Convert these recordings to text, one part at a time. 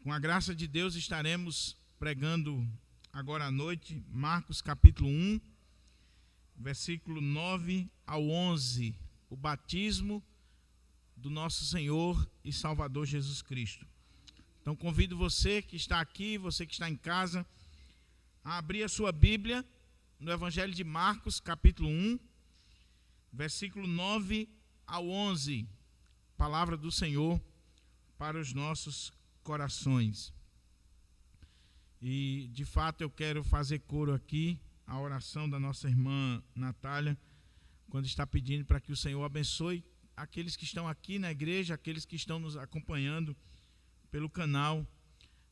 Com a graça de Deus estaremos pregando agora à noite Marcos capítulo 1, versículo 9 ao 11, o batismo do nosso Senhor e Salvador Jesus Cristo. Então convido você que está aqui, você que está em casa, a abrir a sua Bíblia no Evangelho de Marcos capítulo 1, versículo 9 ao 11, palavra do Senhor para os nossos corações. E de fato eu quero fazer coro aqui a oração da nossa irmã Natália, quando está pedindo para que o Senhor abençoe aqueles que estão aqui na igreja, aqueles que estão nos acompanhando pelo canal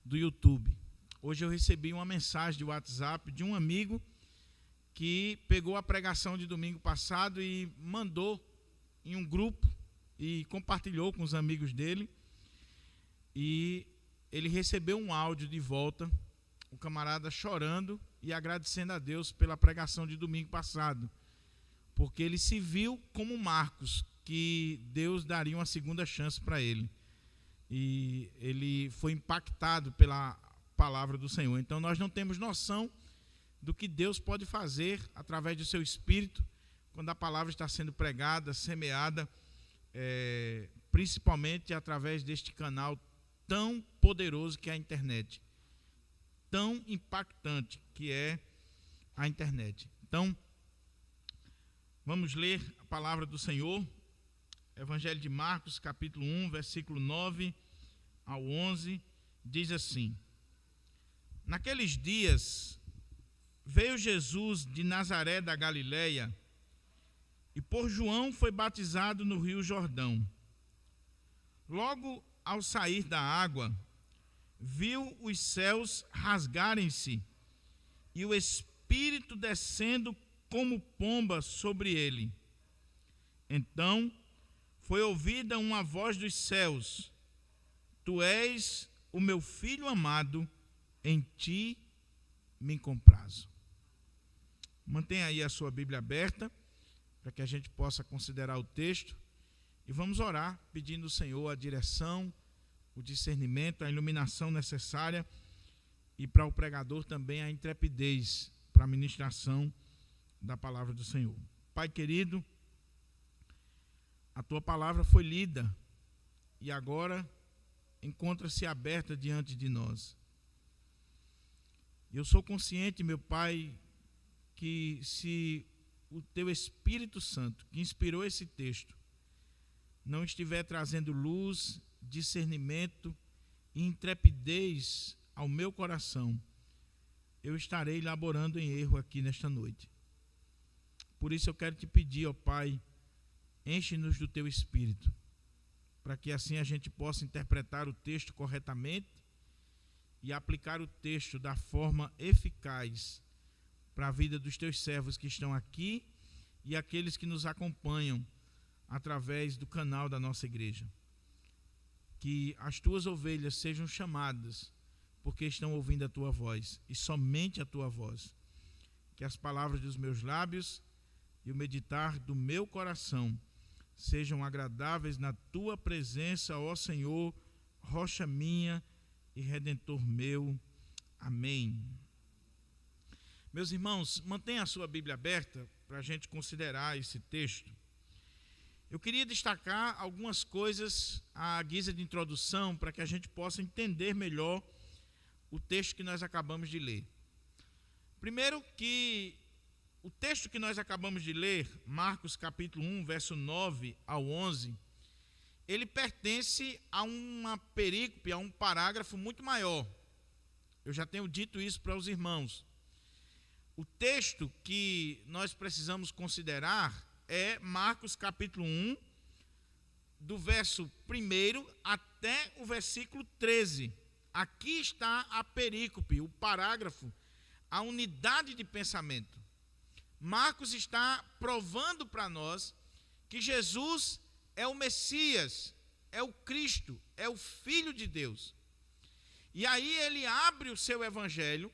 do YouTube. Hoje eu recebi uma mensagem de WhatsApp de um amigo que pegou a pregação de domingo passado e mandou em um grupo e compartilhou com os amigos dele. E ele recebeu um áudio de volta, o camarada chorando e agradecendo a Deus pela pregação de domingo passado, porque ele se viu como Marcos, que Deus daria uma segunda chance para ele. E ele foi impactado pela palavra do Senhor. Então nós não temos noção do que Deus pode fazer através do seu Espírito, quando a palavra está sendo pregada, semeada, principalmente através deste canal tão poderoso que é a internet, tão impactante que é a internet. Então, vamos ler a palavra do Senhor, Evangelho de Marcos, capítulo 1, versículo 9 ao 11, diz assim: Naqueles dias, veio Jesus de Nazaré da Galileia e por João foi batizado no rio Jordão. Logo ao sair da água, viu os céus rasgarem-se e o Espírito descendo como pomba sobre ele. Então foi ouvida uma voz dos céus: Tu és o meu filho amado, em ti me comprazo. Mantenha aí a sua Bíblia aberta, para que a gente possa considerar o texto. E vamos orar, pedindo ao Senhor a direção, o discernimento, a iluminação necessária, e para o pregador também a intrepidez para a ministração da palavra do Senhor. Pai querido, a tua palavra foi lida e agora encontra-se aberta diante de nós. Eu sou consciente, meu Pai, que se o teu Espírito Santo, que inspirou esse texto, não estiver trazendo luz, discernimento e intrepidez ao meu coração, eu estarei laborando em erro aqui nesta noite. Por isso eu quero te pedir, ó Pai, enche-nos do teu Espírito, para que assim a gente possa interpretar o texto corretamente e aplicar o texto da forma eficaz para a vida dos teus servos que estão aqui e aqueles que nos acompanham através do canal da nossa igreja. Que as tuas ovelhas sejam chamadas porque estão ouvindo a tua voz e somente a tua voz. Que as palavras dos meus lábios e o meditar do meu coração sejam agradáveis na tua presença, ó Senhor, rocha minha e redentor meu. Amém. Meus irmãos, mantenha a sua Bíblia aberta para a gente considerar esse texto. Eu queria destacar algumas coisas à guisa de introdução para que a gente possa entender melhor o texto que nós acabamos de ler. Primeiro que o texto que nós acabamos de ler, Marcos capítulo 1, verso 9 ao 11, ele pertence a uma perícope, a um parágrafo muito maior. Eu já tenho dito isso para os irmãos. O texto que nós precisamos considerar é Marcos capítulo 1, do verso 1 até o versículo 13. Aqui está a perícope, o parágrafo, a unidade de pensamento. Marcos está provando para nós que Jesus é o Messias, é o Cristo, é o Filho de Deus. E aí ele abre o seu evangelho,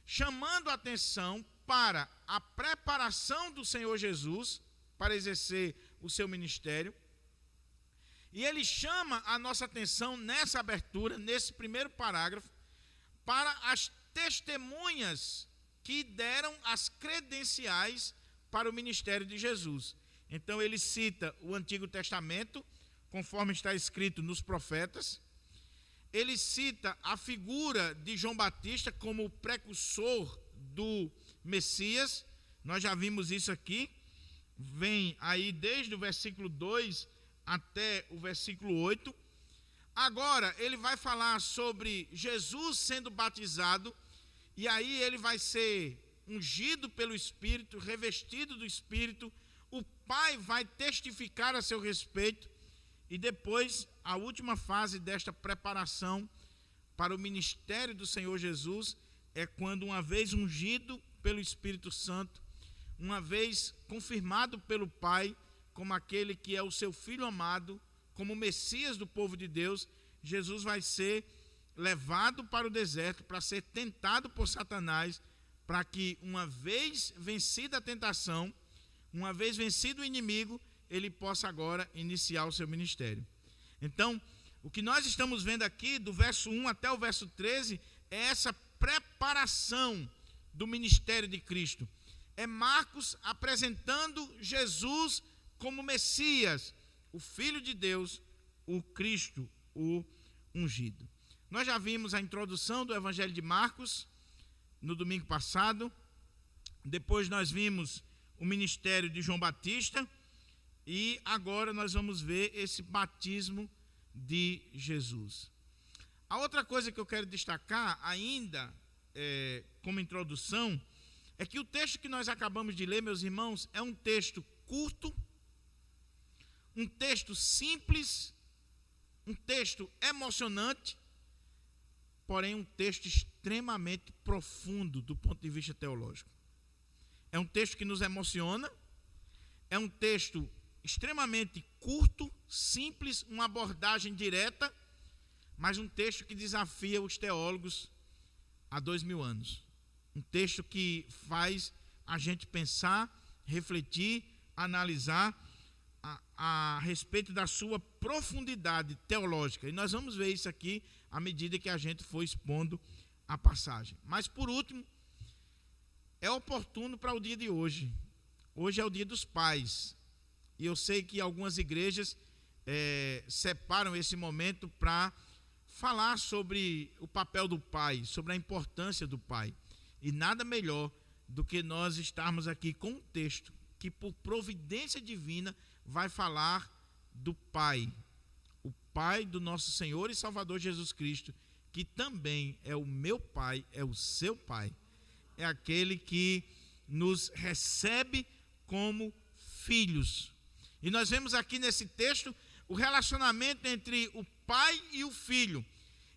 chamando a atenção para a preparação do Senhor Jesus para exercer o seu ministério E ele chama a nossa atenção nessa abertura, nesse primeiro parágrafo, para as testemunhas que deram as credenciais para o ministério de Jesus. Então ele cita o Antigo Testamento, conforme está escrito nos profetas. Ele cita a figura de João Batista como o precursor do Messias. Nós já vimos isso aqui. Vem aí desde o versículo 2 até o versículo 8. Agora ele vai falar sobre Jesus sendo batizado, e aí ele vai ser ungido pelo Espírito, revestido do Espírito. O Pai vai testificar a seu respeito, e depois a última fase desta preparação para o ministério do Senhor Jesus é quando, uma vez ungido pelo Espírito Santo, uma vez confirmado pelo Pai como aquele que é o seu Filho amado, como o Messias do povo de Deus, Jesus vai ser levado para o deserto para ser tentado por Satanás, para que, uma vez vencida a tentação, uma vez vencido o inimigo, ele possa agora iniciar o seu ministério. Então, o que nós estamos vendo aqui, do verso 1 até o verso 13, é essa preparação do ministério de Cristo. É Marcos apresentando Jesus como Messias, o Filho de Deus, o Cristo, o ungido. Nós já vimos a introdução do Evangelho de Marcos no domingo passado. Depois nós vimos o ministério de João Batista, e agora nós vamos ver esse batismo de Jesus. A outra coisa que eu quero destacar ainda, como introdução, é que o texto que nós acabamos de ler, meus irmãos, é um texto curto, um texto simples, um texto emocionante, porém um texto extremamente profundo do ponto de vista teológico. É um texto que nos emociona, é um texto extremamente curto, simples, uma abordagem direta, mas um texto que desafia os teólogos há 2000 anos. Um texto que faz a gente pensar, refletir, analisar a respeito da sua profundidade teológica. E nós vamos ver isso aqui à medida que a gente for expondo a passagem. Mas, por último, é oportuno para o dia de hoje. Hoje é o dia dos pais. E eu sei que algumas igrejas separam esse momento para falar sobre o papel do pai, sobre a importância do pai. E nada melhor do que nós estarmos aqui com um texto que, por providência divina, vai falar do Pai, o Pai do nosso Senhor e Salvador Jesus Cristo, que também é o meu Pai, é o seu Pai. É aquele que nos recebe como filhos. E nós vemos aqui nesse texto o relacionamento entre o pai e o filho.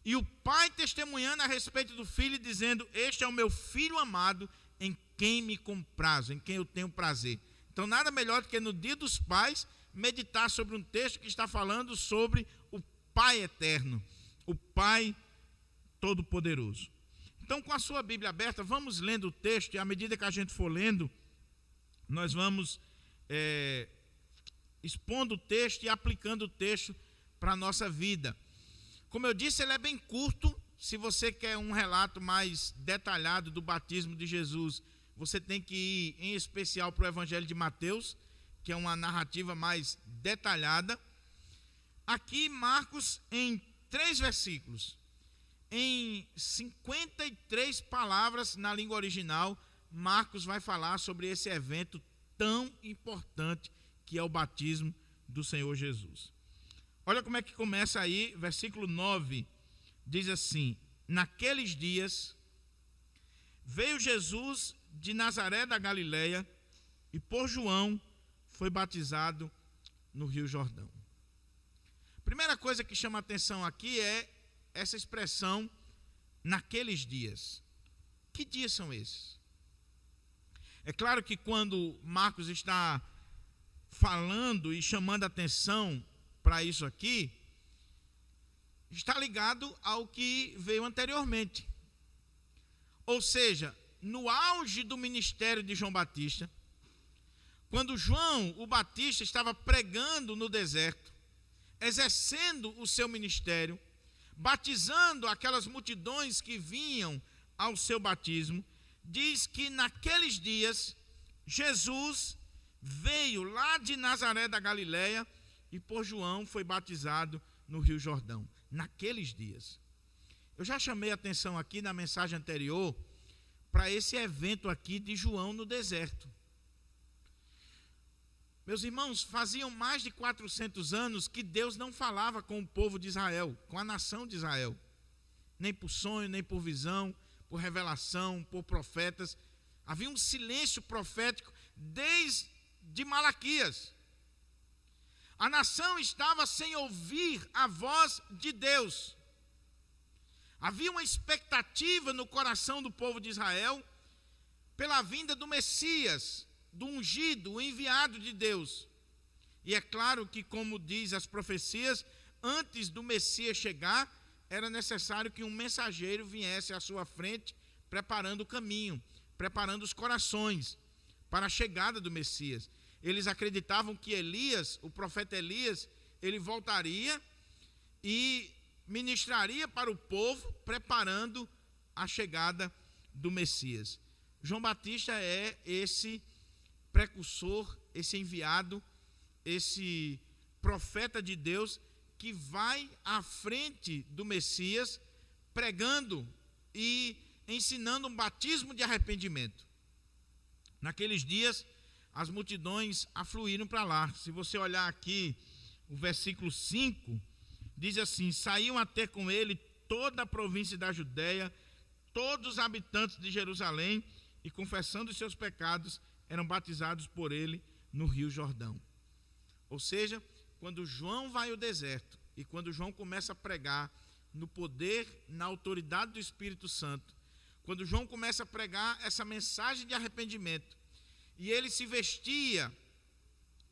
E o pai testemunhando a respeito do filho, dizendo: este é o meu filho amado, em quem me comprazo, em quem eu tenho prazer. Então, nada melhor do que no dia dos pais, meditar sobre um texto que está falando sobre o Pai eterno, o Pai todo-poderoso. Então, com a sua Bíblia aberta, vamos lendo o texto, e à medida que a gente for lendo, nós vamos expondo o texto e aplicando o texto para a nossa vida. Como eu disse, ele é bem curto. Se você quer um relato mais detalhado do batismo de Jesus, você tem que ir em especial para o Evangelho de Mateus, que é uma narrativa mais detalhada. Aqui, Marcos, em 3 versículos, em 53 palavras na língua original, Marcos vai falar sobre esse evento tão importante que é o batismo do Senhor Jesus. Olha como é que começa aí, versículo 9, diz assim: naqueles dias veio Jesus de Nazaré da Galileia e por João foi batizado no Rio Jordão. Primeira coisa que chama a atenção aqui é essa expressão, naqueles dias. Que dias são esses? É claro que quando Marcos está falando e chamando a atenção para isso aqui, está ligado ao que veio anteriormente. Ou seja, no auge do ministério de João Batista, quando João o Batista estava pregando no deserto, exercendo o seu ministério, batizando aquelas multidões que vinham ao seu batismo, diz que naqueles dias Jesus veio lá de Nazaré da Galileia e por João foi batizado no Rio Jordão. Naqueles dias. Eu já chamei a atenção aqui na mensagem anterior para esse evento aqui de João no deserto. Meus irmãos, faziam mais de 400 anos que Deus não falava com o povo de Israel, com a nação de Israel. Nem por sonho, nem por visão, por revelação, por profetas. Havia um silêncio profético desde Malaquias. A nação estava sem ouvir a voz de Deus. Havia uma expectativa no coração do povo de Israel pela vinda do Messias, do ungido, o enviado de Deus. E é claro que, como diz as profecias, antes do Messias chegar, era necessário que um mensageiro viesse à sua frente, preparando o caminho, preparando os corações para a chegada do Messias. Eles acreditavam que Elias, o profeta Elias, ele voltaria e ministraria para o povo, preparando a chegada do Messias. João Batista é esse precursor, esse enviado, esse profeta de Deus que vai à frente do Messias, pregando e ensinando um batismo de arrependimento. Naqueles dias, as multidões afluíram para lá. Se você olhar aqui, o versículo 5, diz assim: saíam até com ele toda a província da Judéia, todos os habitantes de Jerusalém, e confessando os seus pecados, eram batizados por ele no Rio Jordão. Ou seja, quando João vai ao deserto, e quando João começa a pregar no poder, na autoridade do Espírito Santo, quando João começa a pregar essa mensagem de arrependimento, e ele se vestia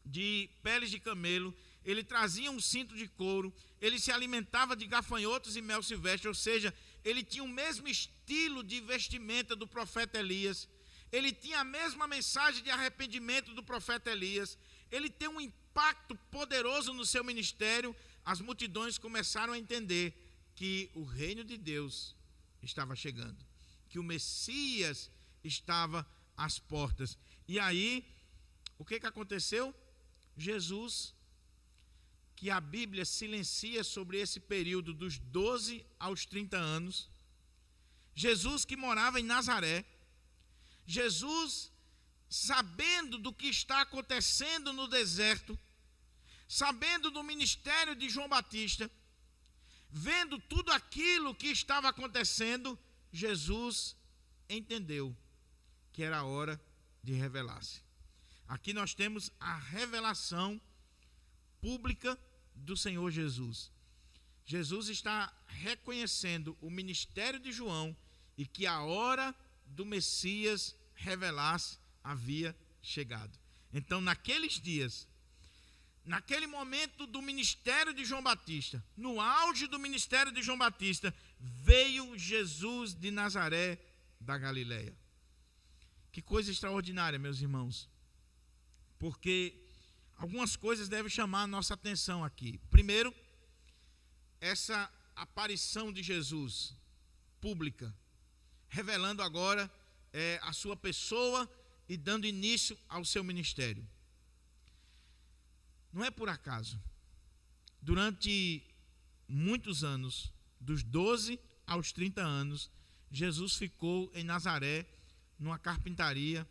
de peles de camelo, ele trazia um cinto de couro, ele se alimentava de gafanhotos e mel silvestre, ou seja, ele tinha o mesmo estilo de vestimenta do profeta Elias, ele tinha a mesma mensagem de arrependimento do profeta Elias, ele tem um impacto poderoso no seu ministério. As multidões começaram a entender que o reino de Deus estava chegando, que o Messias estava às portas. E aí, o que aconteceu? Jesus, que a Bíblia silencia sobre esse período dos 12 aos 30 anos, Jesus que morava em Nazaré, Jesus sabendo do que está acontecendo no deserto, sabendo do ministério de João Batista, vendo tudo aquilo que estava acontecendo, Jesus entendeu que era a hora de revelar-se. Aqui nós temos a revelação pública do Senhor Jesus. Jesus está reconhecendo o ministério de João e que a hora do Messias revelar-se havia chegado. Então, naqueles dias, naquele momento do ministério de João Batista, no auge do ministério de João Batista, veio Jesus de Nazaré da Galileia. Que coisa extraordinária, meus irmãos, porque algumas coisas devem chamar a nossa atenção aqui. Primeiro, essa aparição de Jesus pública, revelando agora a sua pessoa e dando início ao seu ministério. Não é por acaso. Durante muitos anos, dos 12 aos 30 anos, Jesus ficou em Nazaré, numa carpintaria.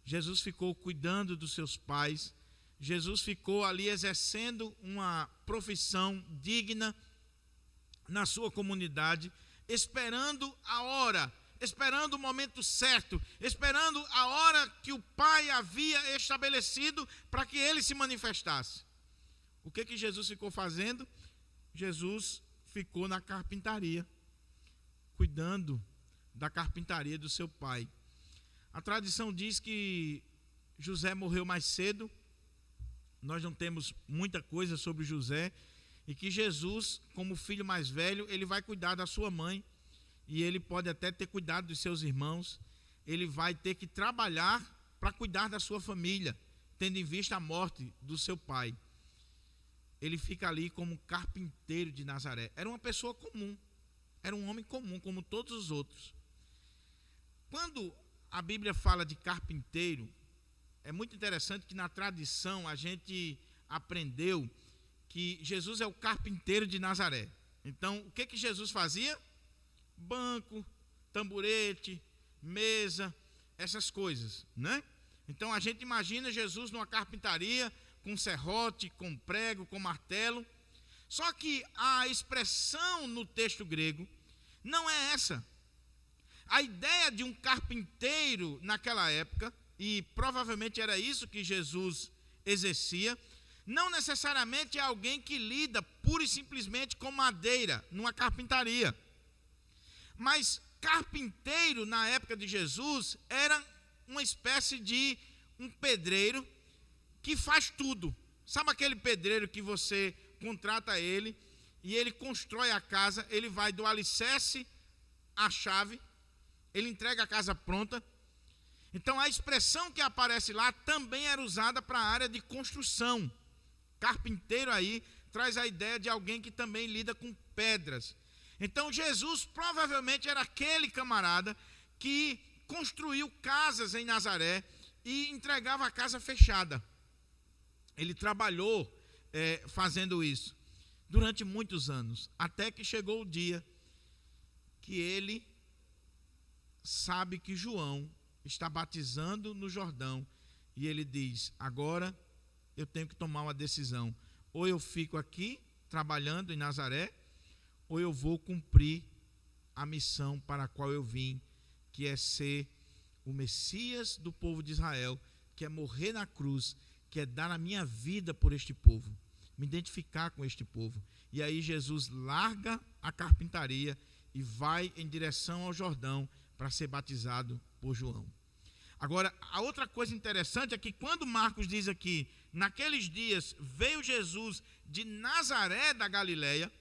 Jesus ficou cuidando dos seus pais. Jesus ficou ali exercendo uma profissão digna na sua comunidade, esperando a hora, esperando o momento certo, esperando a hora que o Pai havia estabelecido para que ele se manifestasse. O que Jesus ficou fazendo? Jesus ficou na carpintaria, cuidando da carpintaria do seu pai. A tradição diz que José morreu mais cedo. Nós não temos muita coisa sobre José, e que Jesus, como filho mais velho, ele vai cuidar da sua mãe, e ele pode até ter cuidado dos seus irmãos. Ele vai ter que trabalhar para cuidar da sua família, tendo em vista a morte do seu pai. ele fica ali como carpinteiro de Nazaré. Era uma pessoa comum, era um homem comum, como todos os outros. Quando a Bíblia fala de carpinteiro, é muito interessante que na tradição a gente aprendeu que Jesus é o carpinteiro de Nazaré. Então, o que Jesus fazia? Banco, tamborete, mesa, essas coisas, né? Então, a gente imagina Jesus numa carpintaria, com serrote, com prego, com martelo. Só que a expressão no texto grego não é essa. A ideia de um carpinteiro naquela época, e provavelmente era isso que Jesus exercia, não necessariamente é alguém que lida pura e simplesmente com madeira, numa carpintaria. Mas carpinteiro, na época de Jesus, era uma espécie de um pedreiro que faz tudo. Sabe aquele pedreiro que você contrata ele e ele constrói a casa, ele vai do alicerce à chave, ele entrega a casa pronta. Então a expressão que aparece lá também era usada para a área de construção. Carpinteiro aí traz a ideia de alguém que também lida com pedras. Então Jesus provavelmente era aquele camarada que construiu casas em Nazaré e entregava a casa fechada. Ele trabalhou fazendo isso durante muitos anos, até que chegou o dia que ele sabe que João está batizando no Jordão e ele diz: agora eu tenho que tomar uma decisão, ou eu fico aqui trabalhando em Nazaré, ou eu vou cumprir a missão para a qual eu vim, que é ser o Messias do povo de Israel, que é morrer na cruz, que é dar a minha vida por este povo, me identificar com este povo. E aí Jesus larga a carpintaria e vai em direção ao Jordão para ser batizado por João. Agora, a outra coisa interessante é que quando Marcos diz aqui, naqueles dias veio Jesus de Nazaré da Galileia,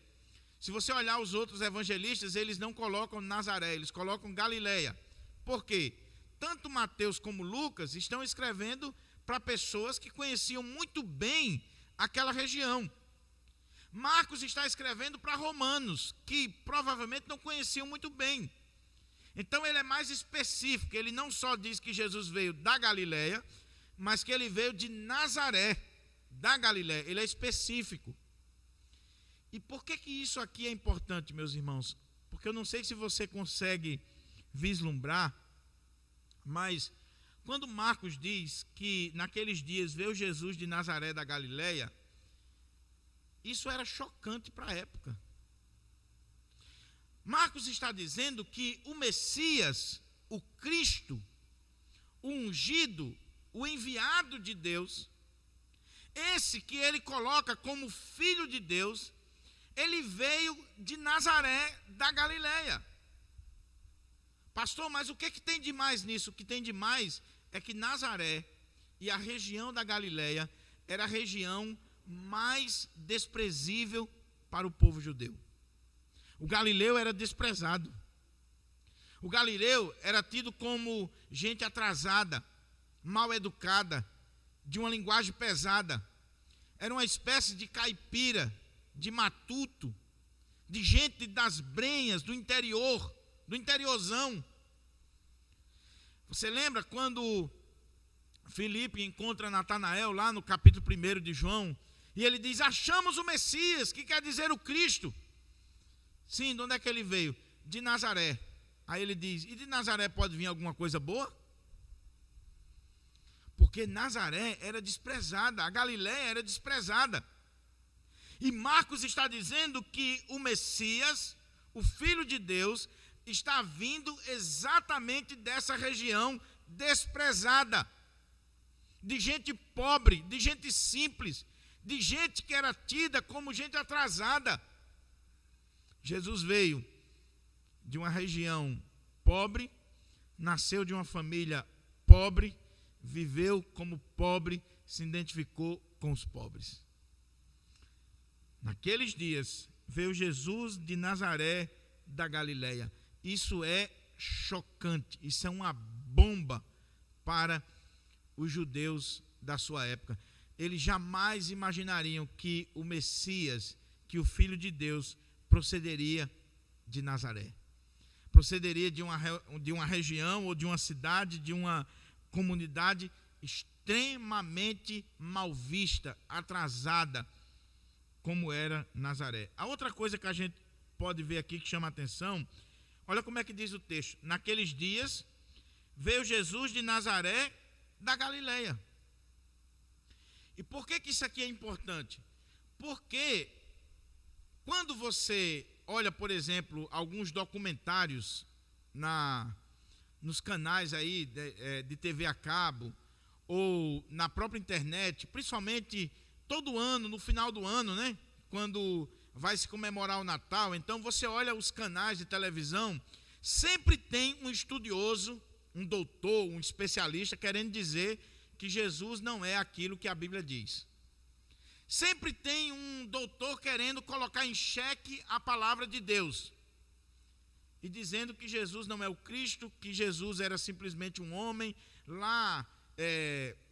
se você olhar os outros evangelistas, eles não colocam Nazaré, eles colocam Galileia. Por quê? Tanto Mateus como Lucas estão escrevendo para pessoas que conheciam muito bem aquela região. Marcos está escrevendo para romanos, que provavelmente não conheciam muito bem. Então ele é mais específico, ele não só diz que Jesus veio da Galileia, mas que ele veio de Nazaré, da Galileia, ele é específico. E por que isso aqui é importante, meus irmãos? Porque eu não sei se você consegue vislumbrar, mas quando Marcos diz que naqueles dias veio Jesus de Nazaré da Galileia, isso era chocante para a época. Marcos está dizendo que o Messias, o Cristo, o ungido, o enviado de Deus, esse que ele coloca como filho de Deus, ele veio de Nazaré da Galileia. Pastor, mas o que tem de mais nisso? O que tem de mais é que Nazaré e a região da Galileia era a região mais desprezível para o povo judeu. O galileu era desprezado. O galileu era tido como gente atrasada, mal educada, de uma linguagem pesada. Era uma espécie de caipira, de matuto, de gente das brenhas, do interior, do interiorzão. Você lembra quando Filipe encontra Natanael lá no capítulo 1 de João, e ele diz: achamos o Messias, que quer dizer o Cristo. Sim, de onde é que ele veio? De Nazaré. Aí ele diz: e de Nazaré pode vir alguma coisa boa? Porque Nazaré era desprezada, a Galileia era desprezada. E Marcos está dizendo que o Messias, o Filho de Deus, está vindo exatamente dessa região desprezada, de gente pobre, de gente simples, de gente que era tida como gente atrasada. Jesus veio de uma região pobre, nasceu de uma família pobre, viveu como pobre, se identificou com os pobres. Naqueles dias veio Jesus de Nazaré da Galileia. Isso é chocante, isso é uma bomba para os judeus da sua época. eles jamais imaginariam que o Messias, que o Filho de Deus, procederia de Nazaré. Procederia de uma região ou de uma cidade, de uma comunidade extremamente mal vista, atrasada, como era Nazaré. A outra coisa que a gente pode ver aqui que chama a atenção, olha como é que diz o texto. Naqueles dias, veio Jesus de Nazaré da Galileia. E por que isso aqui é importante? Porque quando você olha, por exemplo, alguns documentários nos canais aí de TV a cabo, ou na própria internet, principalmente todo ano, no final do ano, né? Quando vai se comemorar o Natal, então você olha os canais de televisão, sempre tem um estudioso, um doutor, um especialista querendo dizer que Jesus não é aquilo que a Bíblia diz. Sempre tem um doutor querendo colocar em xeque a palavra de Deus e dizendo que Jesus não é o Cristo, que Jesus era simplesmente um homem lá,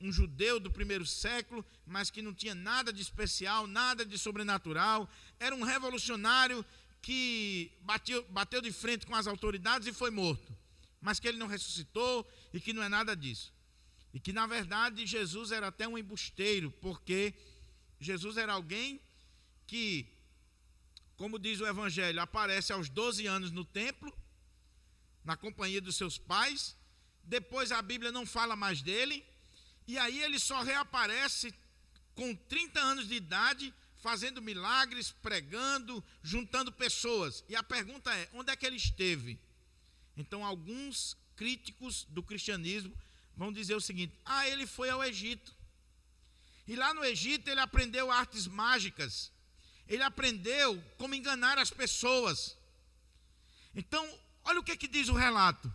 um judeu do primeiro século, mas que não tinha nada de especial, nada de sobrenatural, era um revolucionário que bateu de frente com as autoridades e foi morto, mas que ele não ressuscitou e que não é nada disso. E que na verdade Jesus era até um embusteiro, porque Jesus era alguém que, como diz o Evangelho, aparece aos 12 anos no templo, na companhia dos seus pais. Depois a Bíblia não fala mais dele, e aí ele só reaparece com 30 anos de idade, fazendo milagres, pregando, juntando pessoas. E a pergunta é, onde é que ele esteve? Então alguns críticos do cristianismo vão dizer o seguinte: ele foi ao Egito. E lá no Egito ele aprendeu artes mágicas. Ele aprendeu como enganar as pessoas. Então, olha o que diz o relato.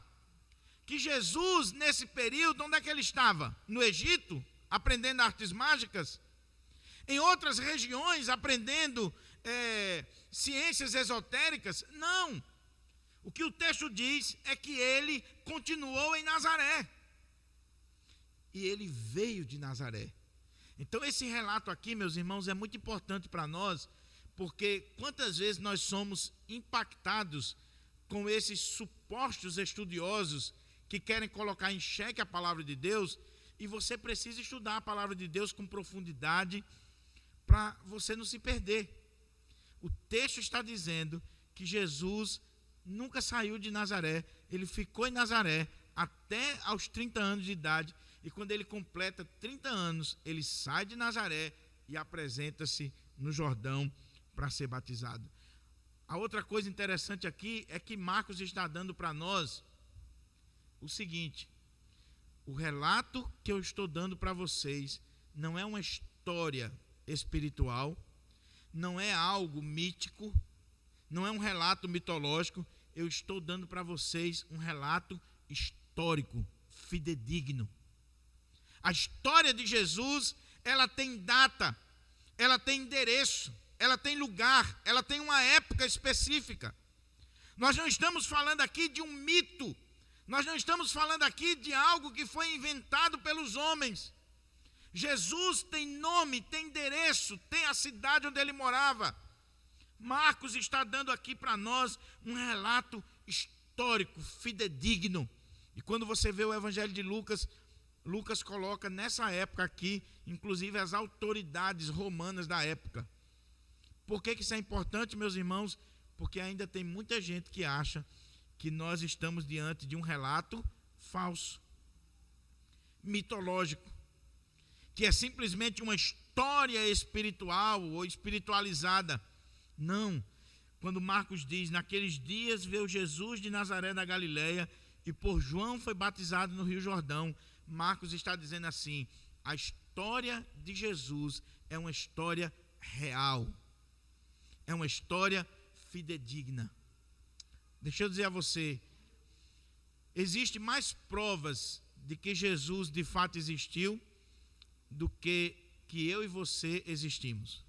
Que Jesus, nesse período, onde é que ele estava? No Egito, aprendendo artes mágicas. Em outras regiões, aprendendo ciências esotéricas. Não. O que o texto diz é que ele continuou em Nazaré. E ele veio de Nazaré. Então esse relato aqui, meus irmãos, é muito importante para nós, porque quantas vezes nós somos impactados com esses supostos estudiosos que querem colocar em xeque a palavra de Deus, e você precisa estudar a palavra de Deus com profundidade para você não se perder. O texto está dizendo que Jesus nunca saiu de Nazaré, ele ficou em Nazaré até aos 30 anos de idade, e quando ele completa 30 anos, ele sai de Nazaré e apresenta-se no Jordão para ser batizado. A outra coisa interessante aqui é que Marcos está dando para nós o seguinte: o relato que eu estou dando para vocês não é uma história espiritual, não é algo mítico, não é um relato mitológico. Eu estou dando para vocês um relato histórico, fidedigno. A história de Jesus, ela tem data, ela tem endereço, ela tem lugar, ela tem uma época específica. Nós não estamos falando aqui de um mito, nós não estamos falando aqui de algo que foi inventado pelos homens. Jesus tem nome, tem endereço, tem a cidade onde ele morava. Marcos está dando aqui para nós um relato histórico, fidedigno. E quando você vê o Evangelho de Lucas, Lucas coloca nessa época aqui, inclusive as autoridades romanas da época. Por que isso é importante, meus irmãos? Porque ainda tem muita gente que acha que nós estamos diante de um relato falso, mitológico, que é simplesmente uma história espiritual ou espiritualizada. Não. Quando Marcos diz, naqueles dias veio Jesus de Nazaré da Galileia e por João foi batizado no Rio Jordão. Marcos está dizendo assim: a história de Jesus é uma história real, é uma história fidedigna. Deixa eu dizer a você, existe mais provas de que Jesus de fato existiu do que eu e você existimos.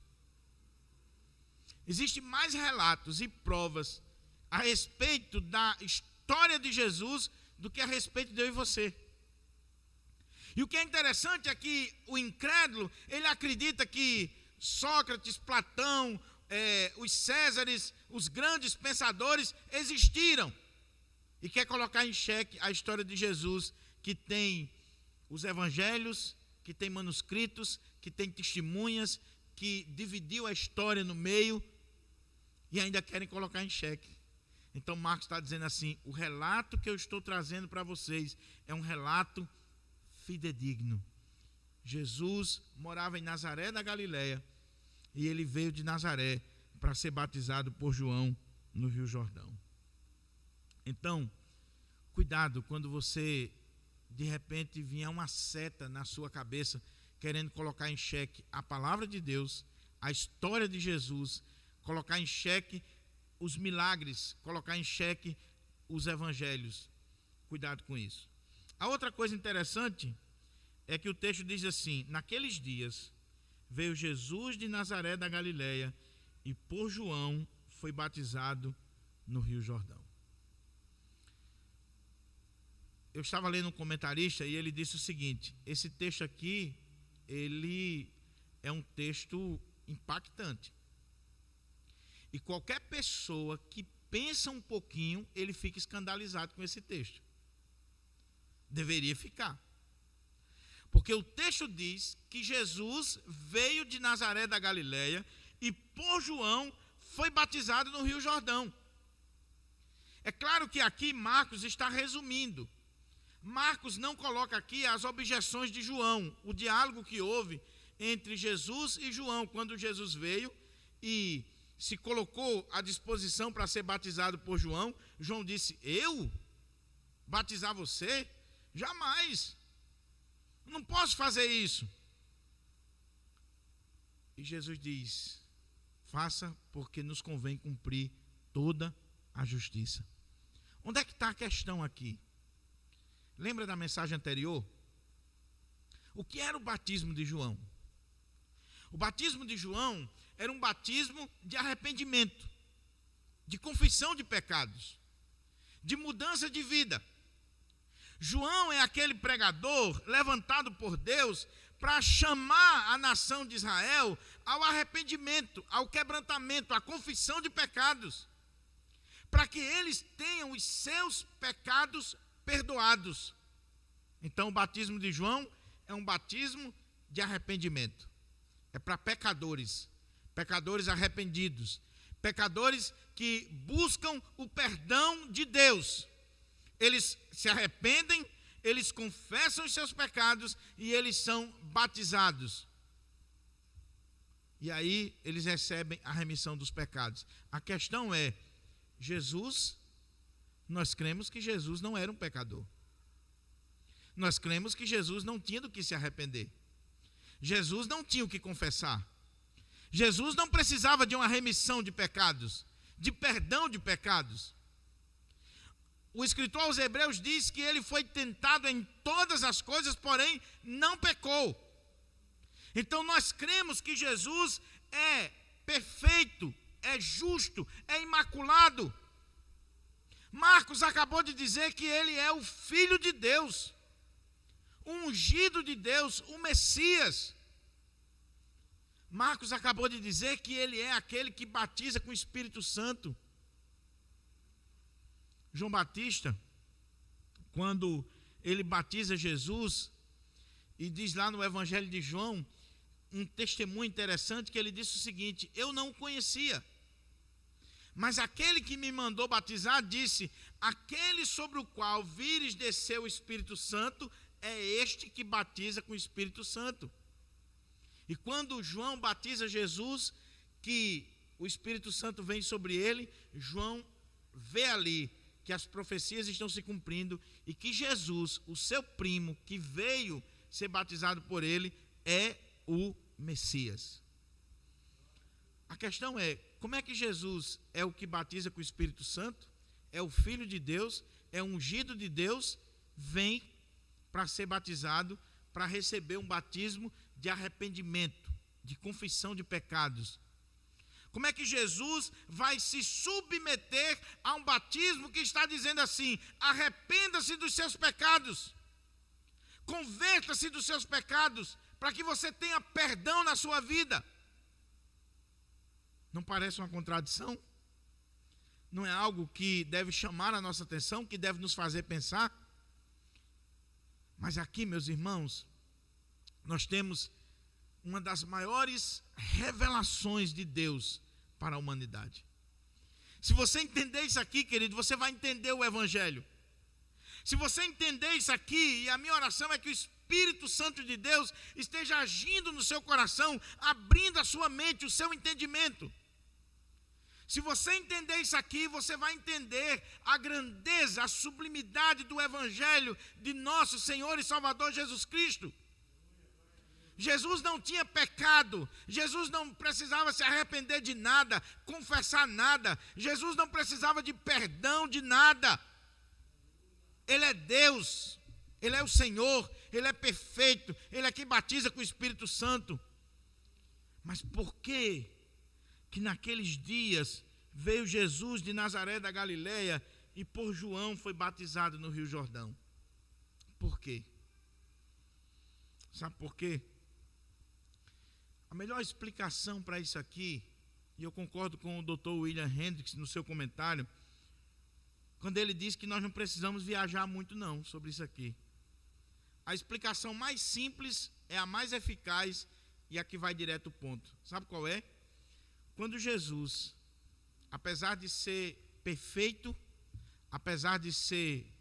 Existem mais relatos e provas a respeito da história de Jesus do que a respeito de eu e você. E o que é interessante é que o incrédulo, ele acredita que Sócrates, Platão, os Césares, os grandes pensadores existiram. E quer colocar em xeque a história de Jesus, que tem os evangelhos, que tem manuscritos, que tem testemunhas, que dividiu a história no meio, e ainda querem colocar em xeque. Então Marcos está dizendo assim: o relato que eu estou trazendo para vocês é um relato fidedigno. Jesus morava em Nazaré da Galileia, e ele veio de Nazaré para ser batizado por João no Rio Jordão. Então, cuidado quando você, de repente, vier uma seta na sua cabeça, querendo colocar em xeque a palavra de Deus, a história de Jesus, colocar em xeque os milagres, colocar em xeque os evangelhos. Cuidado com isso. A outra coisa interessante é que o texto diz assim: naqueles dias veio Jesus de Nazaré da Galileia e por João foi batizado no Rio Jordão. Eu estava lendo um comentarista e ele disse o seguinte: esse texto aqui, ele é um texto impactante. E qualquer pessoa que pensa um pouquinho, ele fica escandalizado com esse texto. Deveria ficar. Porque o texto diz que Jesus veio de Nazaré da Galileia e por João foi batizado no Rio Jordão. É claro que aqui Marcos está resumindo. Marcos não coloca aqui as objeções de João, o diálogo que houve entre Jesus e João, quando Jesus veio e se colocou à disposição para ser batizado por João. João disse: eu batizar você? Jamais, não posso fazer isso. E Jesus diz: faça, porque nos convém cumprir toda a justiça. Onde é que está a questão aqui? Lembra da mensagem anterior? O que era o batismo de João? O batismo de João era um batismo de arrependimento, de confissão de pecados, de mudança de vida. João é aquele pregador levantado por Deus para chamar a nação de Israel ao arrependimento, ao quebrantamento, à confissão de pecados, para que eles tenham os seus pecados perdoados. Então o batismo de João é um batismo de arrependimento. É para pecadores, pecadores arrependidos, pecadores que buscam o perdão de Deus. Eles se arrependem, eles confessam os seus pecados e eles são batizados. E aí eles recebem a remissão dos pecados. A questão é, nós cremos que Jesus não era um pecador. Nós cremos que Jesus não tinha do que se arrepender. Jesus não tinha o que confessar. Jesus não precisava de uma remissão de pecados, de perdão de pecados. O escritor aos Hebreus diz que ele foi tentado em todas as coisas, porém não pecou. Então nós cremos que Jesus é perfeito, é justo, é imaculado. Marcos acabou de dizer que ele é o Filho de Deus, o ungido de Deus, o Messias. Marcos acabou de dizer que ele é aquele que batiza com o Espírito Santo. João Batista, quando ele batiza Jesus, e diz lá no Evangelho de João, um testemunho interessante, que ele disse o seguinte: eu não o conhecia, mas aquele que me mandou batizar disse: aquele sobre o qual vires descer o Espírito Santo, é este que batiza com o Espírito Santo. E quando João batiza Jesus, que o Espírito Santo vem sobre ele, João vê ali que as profecias estão se cumprindo e que Jesus, o seu primo, que veio ser batizado por ele, é o Messias. A questão é, como é que Jesus é o que batiza com o Espírito Santo, é o Filho de Deus, é o ungido de Deus, vem para ser batizado, para receber um batismo de arrependimento, de confissão de pecados? Como é que Jesus vai se submeter a um batismo que está dizendo assim: arrependa-se dos seus pecados, Converta-se dos seus pecados, para que você tenha perdão na sua vida. Não parece uma contradição? Não é algo que deve chamar a nossa atenção, que deve nos fazer pensar? Mas aqui, meus irmãos, nós temos uma das maiores revelações de Deus para a humanidade. Se você entender isso aqui, querido, você vai entender o Evangelho. Se você entender isso aqui, e a minha oração é que o Espírito Santo de Deus esteja agindo no seu coração, abrindo a sua mente, o seu entendimento. Se você entender isso aqui, você vai entender a grandeza, a sublimidade do Evangelho de nosso Senhor e Salvador Jesus Cristo. Jesus não tinha pecado, Jesus não precisava se arrepender de nada, confessar nada, Jesus não precisava de perdão de nada. Ele é Deus, Ele é o Senhor, Ele é perfeito, Ele é quem batiza com o Espírito Santo. Mas por que naqueles dias veio Jesus de Nazaré da Galileia e por João foi batizado no Rio Jordão? Por quê? Sabe por quê? A melhor explicação para isso aqui, e eu concordo com o Dr. William Hendricks no seu comentário, quando ele diz que nós não precisamos viajar muito não sobre isso aqui. A explicação mais simples é a mais eficaz e a que vai direto ao ponto. Sabe qual é? Quando Jesus, apesar de ser perfeito, apesar de ser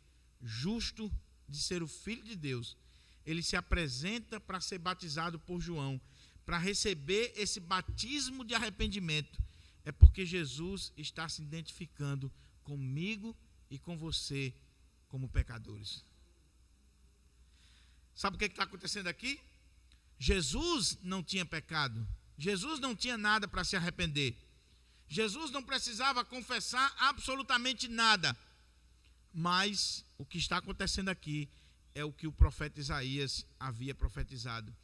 justo, de ser o Filho de Deus, ele se apresenta para ser batizado por João, para receber esse batismo de arrependimento, é porque Jesus está se identificando comigo e com você como pecadores. Sabe o que está acontecendo aqui? Jesus não tinha pecado, Jesus não tinha nada para se arrepender, Jesus não precisava confessar absolutamente nada, mas o que está acontecendo aqui é o que o profeta Isaías havia profetizado.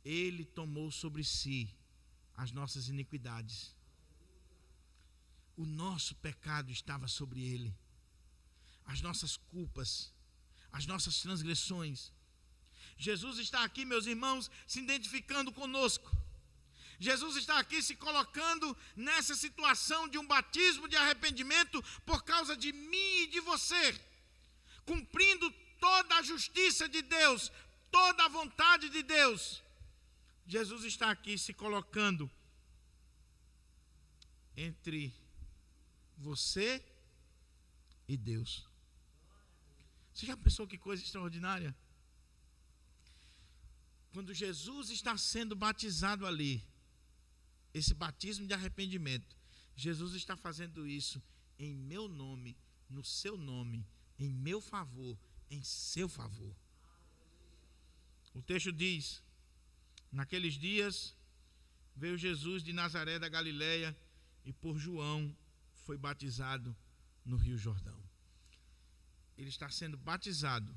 Ele tomou sobre si as nossas iniquidades. O nosso pecado estava sobre ele. As nossas culpas, as nossas transgressões. Jesus está aqui, meus irmãos, se identificando conosco. Jesus está aqui se colocando nessa situação de um batismo de arrependimento por causa de mim e de você, cumprindo toda a justiça de Deus, toda a vontade de Deus. Jesus está aqui se colocando entre você e Deus. Você já pensou que coisa extraordinária? Quando Jesus está sendo batizado ali, esse batismo de arrependimento, Jesus está fazendo isso em meu nome, no seu nome, em meu favor, em seu favor. O texto diz: naqueles dias veio Jesus de Nazaré da Galileia e por João foi batizado no Rio Jordão. Ele está sendo batizado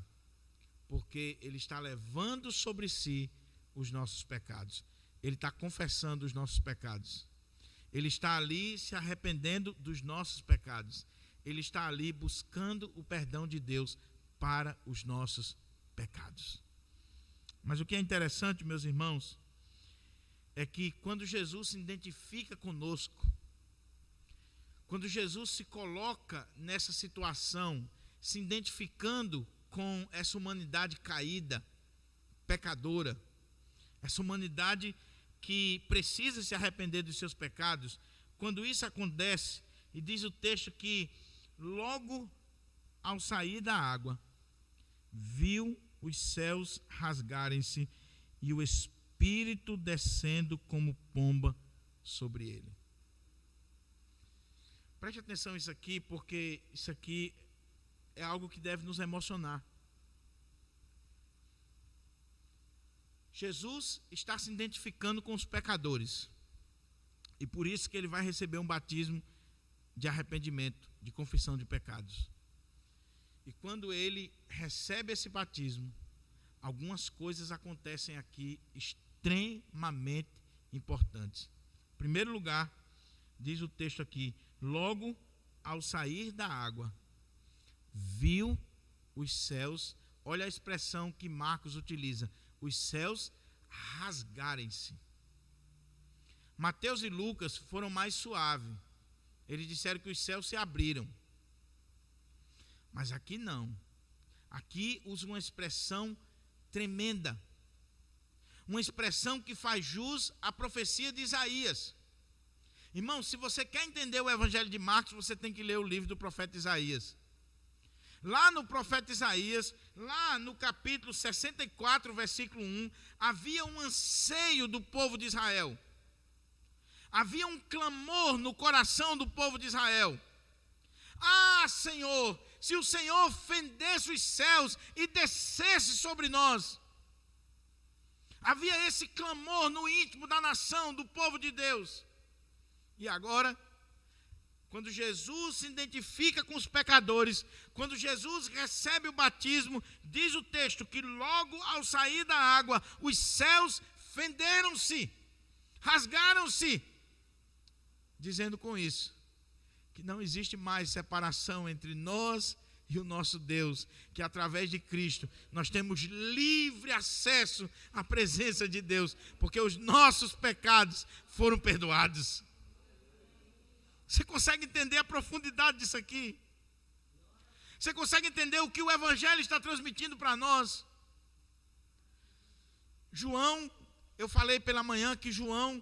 porque ele está levando sobre si os nossos pecados. Ele está confessando os nossos pecados. Ele está ali se arrependendo dos nossos pecados. Ele está ali buscando o perdão de Deus para os nossos pecados. Mas o que é interessante, meus irmãos, é que quando Jesus se identifica conosco, quando Jesus se coloca nessa situação, se identificando com essa humanidade caída, pecadora, essa humanidade que precisa se arrepender dos seus pecados, quando isso acontece, e diz o texto que logo ao sair da água, viu os céus rasgarem-se e o Espírito descendo como pomba sobre ele. Preste atenção nisso aqui, porque isso aqui é algo que deve nos emocionar. Jesus está se identificando com os pecadores, e por isso que ele vai receber um batismo de arrependimento, de confissão de pecados. E quando ele recebe esse batismo, algumas coisas acontecem aqui extremamente importantes. Em primeiro lugar, diz o texto aqui, logo ao sair da água, viu os céus olha a expressão que Marcos utiliza: os céus rasgarem-se. Mateus e Lucas foram mais suaves. Eles disseram que os céus se abriram. Mas aqui não. Aqui usa uma expressão tremenda. Uma expressão que faz jus à profecia de Isaías. Irmão, se você quer entender o evangelho de Marcos, você tem que ler o livro do profeta Isaías. Lá no profeta Isaías, lá no capítulo 64, versículo 1, havia um anseio do povo de Israel. Havia um clamor no coração do povo de Israel. Ah, Senhor, se o Senhor fendesse os céus e descesse sobre nós. Havia esse clamor no íntimo da nação, do povo de Deus. E agora, quando Jesus se identifica com os pecadores, quando Jesus recebe o batismo, diz o texto que logo ao sair da água, os céus fenderam-se, rasgaram-se, dizendo com isso que não existe mais separação entre nós e o nosso Deus, que através de Cristo nós temos livre acesso à presença de Deus, porque os nossos pecados foram perdoados. Você consegue entender a profundidade disso aqui? Você consegue entender o que o Evangelho está transmitindo para nós? João, eu falei pela manhã que João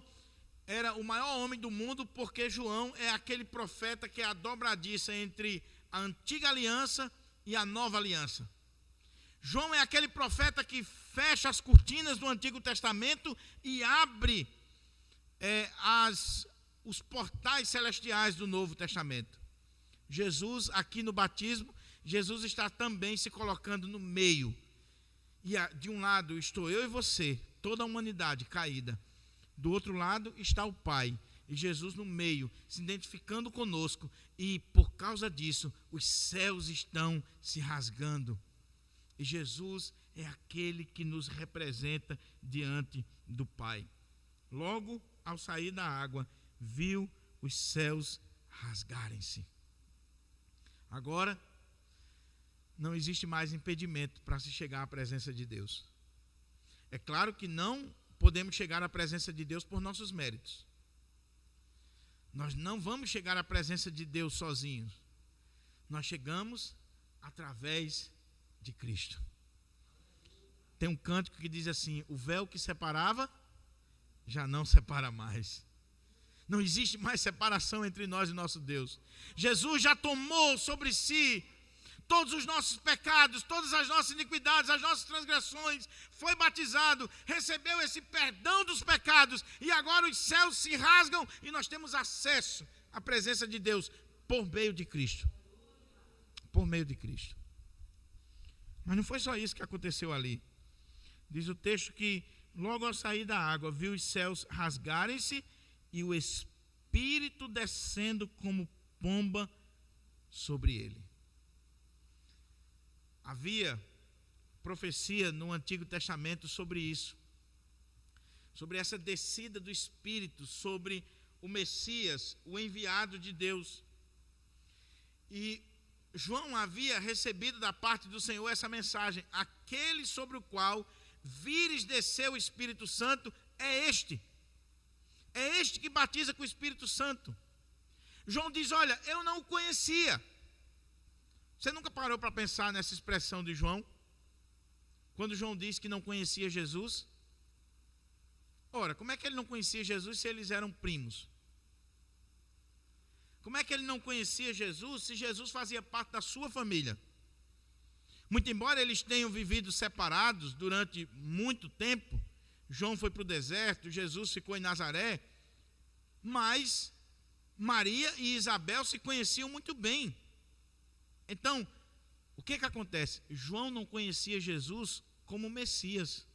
era o maior homem do mundo, porque João é aquele profeta que é a dobradiça entre a antiga aliança e a nova aliança. João é aquele profeta que fecha as cortinas do Antigo Testamento e abre os portais celestiais do Novo Testamento. Jesus, aqui no batismo, Jesus está também se colocando no meio. E de um lado estou eu e você, toda a humanidade caída. Do outro lado está o Pai. E Jesus no meio, se identificando conosco. E por causa disso, os céus estão se rasgando. E Jesus é aquele que nos representa diante do Pai. Logo, ao sair da água, viu os céus rasgarem-se. Agora, não existe mais impedimento para se chegar à presença de Deus. É claro que não podemos chegar à presença de Deus por nossos méritos. Nós não vamos chegar à presença de Deus sozinhos. Nós chegamos através de Cristo. Tem um cântico que diz assim: o véu que separava, já não separa mais. Não existe mais separação entre nós e nosso Deus. Jesus já tomou sobre si todos os nossos pecados, todas as nossas iniquidades, as nossas transgressões, foi batizado, recebeu esse perdão dos pecados, e agora os céus se rasgam e nós temos acesso à presença de Deus por meio de Cristo. Por meio de Cristo. Mas não foi só isso que aconteceu ali. Diz o texto que logo ao sair da água, viu os céus rasgarem-se e o Espírito descendo como pomba sobre ele. Havia profecia no Antigo Testamento sobre isso, sobre essa descida do Espírito, sobre o Messias, o enviado de Deus. E João havia recebido da parte do Senhor essa mensagem: aquele sobre o qual vires descer o Espírito Santo é este que batiza com o Espírito Santo. João diz: olha, eu não o conhecia. Você nunca parou para pensar nessa expressão de João? Quando João diz que não conhecia Jesus? Ora, como é que ele não conhecia Jesus se eles eram primos? Como é que ele não conhecia Jesus se Jesus fazia parte da sua família? Muito embora eles tenham vivido separados durante muito tempo, João foi para o deserto, Jesus ficou em Nazaré, mas Maria e Isabel se conheciam muito bem. Então, o que acontece? João não conhecia Jesus como Messias.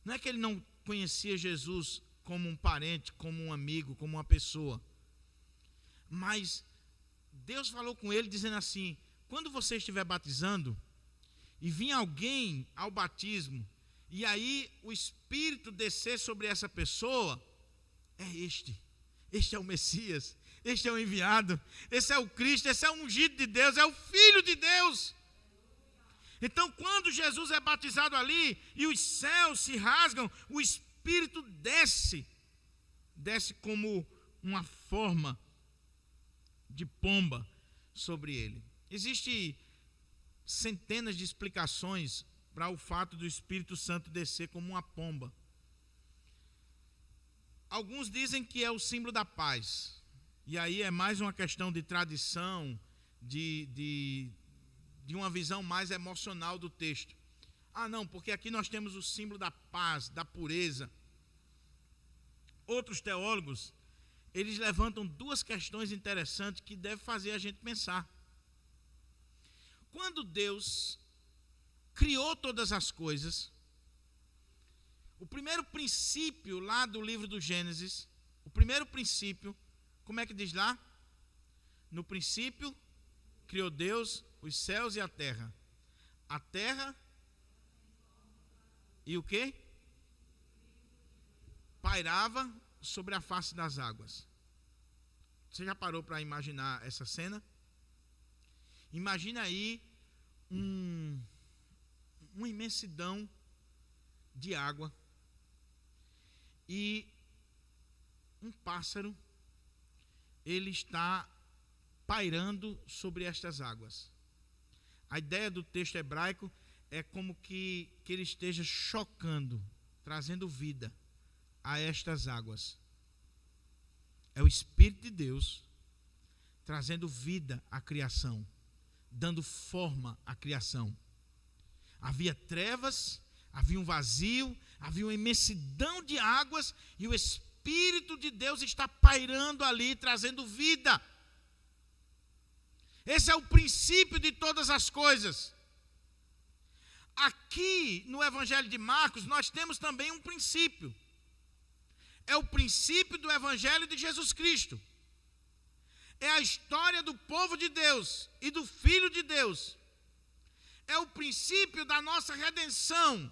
Não é que ele não conhecia Jesus como um parente, como um amigo, como uma pessoa. Mas Deus falou com ele dizendo assim: quando você estiver batizando e vir alguém ao batismo, e aí o Espírito descer sobre essa pessoa, este é o Messias, este é o enviado, esse é o Cristo, esse é o ungido de Deus, é o Filho de Deus. Então, quando Jesus é batizado ali e os céus se rasgam, o Espírito desce como uma forma de pomba sobre ele. Existem centenas de explicações para o fato do Espírito Santo descer como uma pomba. Alguns dizem que é o símbolo da paz. E aí é mais uma questão de tradição, de uma visão mais emocional do texto. Não, porque aqui nós temos o símbolo da paz, da pureza. Outros teólogos, eles levantam duas questões interessantes que devem fazer a gente pensar. Quando Deus criou todas as coisas, o primeiro princípio lá do livro do Gênesis, o primeiro princípio, como é que diz lá? No princípio, criou Deus os céus e a terra. A terra e o quê? Pairava sobre a face das águas. Você já parou para imaginar essa cena? Imagina aí uma imensidão de água e um pássaro, ele está pairando sobre estas águas. A ideia do texto hebraico é como que ele esteja chocando, trazendo vida a estas águas. É o Espírito de Deus trazendo vida à criação, dando forma à criação. Havia trevas, havia um vazio, havia uma imensidão de águas e o Espírito de Deus está pairando ali, trazendo vida. Esse é o princípio de todas as coisas. Aqui no Evangelho de Marcos nós temos também um princípio. É o princípio do Evangelho de Jesus Cristo. É a história do povo de Deus e do Filho de Deus. É o princípio da nossa redenção.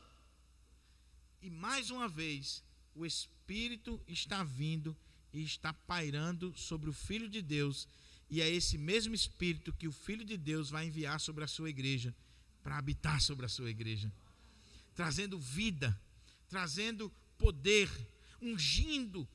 E mais uma vez, o Espírito está vindo e está pairando sobre o Filho de Deus. E é esse mesmo Espírito que o Filho de Deus vai enviar sobre a sua igreja, para habitar sobre a sua igreja. Trazendo vida, trazendo poder, ungindo.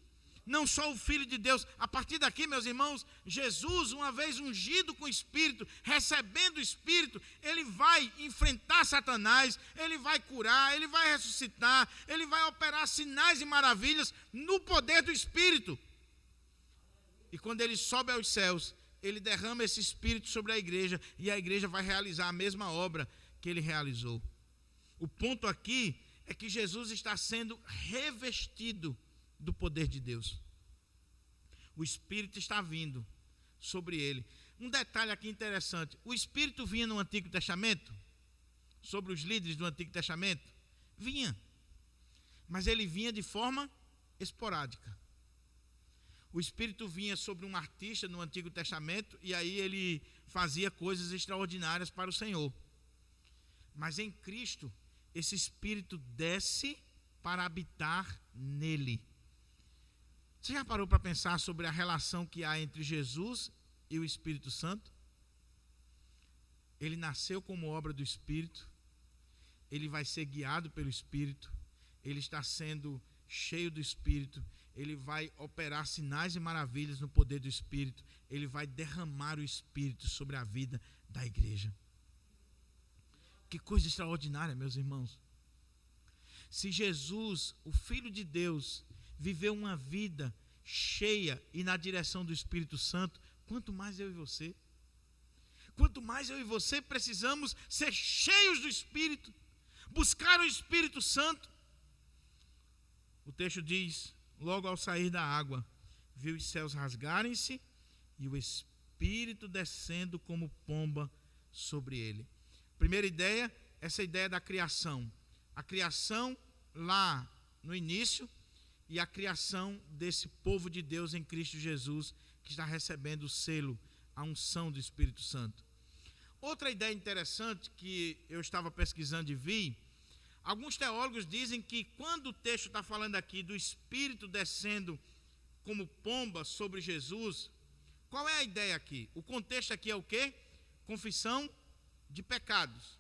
Não só o Filho de Deus. A partir daqui, meus irmãos, Jesus, uma vez ungido com o Espírito, recebendo o Espírito, ele vai enfrentar Satanás, ele vai curar, ele vai ressuscitar, ele vai operar sinais e maravilhas no poder do Espírito. E quando ele sobe aos céus, ele derrama esse Espírito sobre a igreja e a igreja vai realizar a mesma obra que ele realizou. O ponto aqui é que Jesus está sendo revestido do poder de Deus. O Espírito está vindo sobre ele. Um detalhe aqui interessante: o Espírito vinha no Antigo Testamento, sobre os líderes do Antigo Testamento? Vinha, mas ele vinha de forma esporádica. O Espírito vinha sobre um artista no Antigo Testamento e aí ele fazia coisas extraordinárias para o Senhor. Mas em Cristo, esse Espírito desce para habitar nele. Você já parou para pensar sobre a relação que há entre Jesus e o Espírito Santo? Ele nasceu como obra do Espírito, ele vai ser guiado pelo Espírito, ele está sendo cheio do Espírito, ele vai operar sinais e maravilhas no poder do Espírito, ele vai derramar o Espírito sobre a vida da igreja. Que coisa extraordinária, meus irmãos. Se Jesus, o Filho de Deus, viveu uma vida cheia e na direção do Espírito Santo, quanto mais eu e você. Quanto mais eu e você precisamos ser cheios do Espírito, buscar o Espírito Santo. O texto diz: logo ao sair da água, viu os céus rasgarem-se e o Espírito descendo como pomba sobre ele. Primeira ideia, essa ideia da criação. A criação lá no início e a criação desse povo de Deus em Cristo Jesus, que está recebendo o selo, a unção do Espírito Santo. Outra ideia interessante que eu estava pesquisando e vi, alguns teólogos dizem que quando o texto está falando aqui do Espírito descendo como pomba sobre Jesus, qual é a ideia aqui? O contexto aqui é o quê? Confissão de pecados.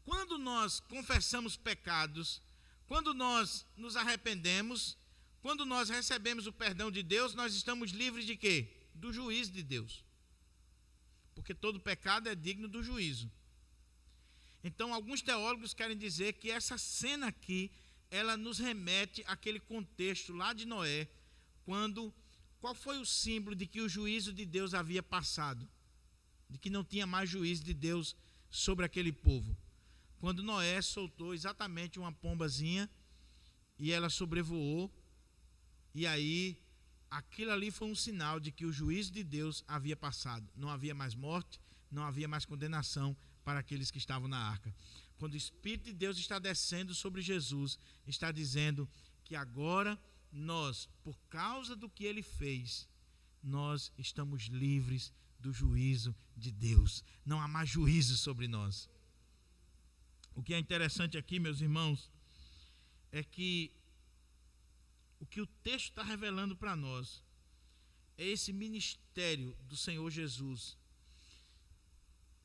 quando nós confessamos pecados, quando nós nos arrependemos, quando nós recebemos o perdão de Deus, nós estamos livres de quê? Do juízo de Deus. Porque todo pecado é digno do juízo. Então, alguns teólogos querem dizer que essa cena aqui, ela nos remete àquele contexto lá de Noé, qual foi o símbolo de que o juízo de Deus havia passado? De que não tinha mais juízo de Deus sobre aquele povo. Quando Noé soltou exatamente uma pombazinha e ela sobrevoou, e aí aquilo ali foi um sinal de que o juízo de Deus havia passado. Não havia mais morte, não havia mais condenação para aqueles que estavam na arca. Quando o Espírito de Deus está descendo sobre Jesus, está dizendo que agora nós, por causa do que ele fez, nós estamos livres do juízo de Deus. Não há mais juízo sobre nós. O que é interessante aqui, meus irmãos, é que o que o texto está revelando para nós é esse ministério do Senhor Jesus.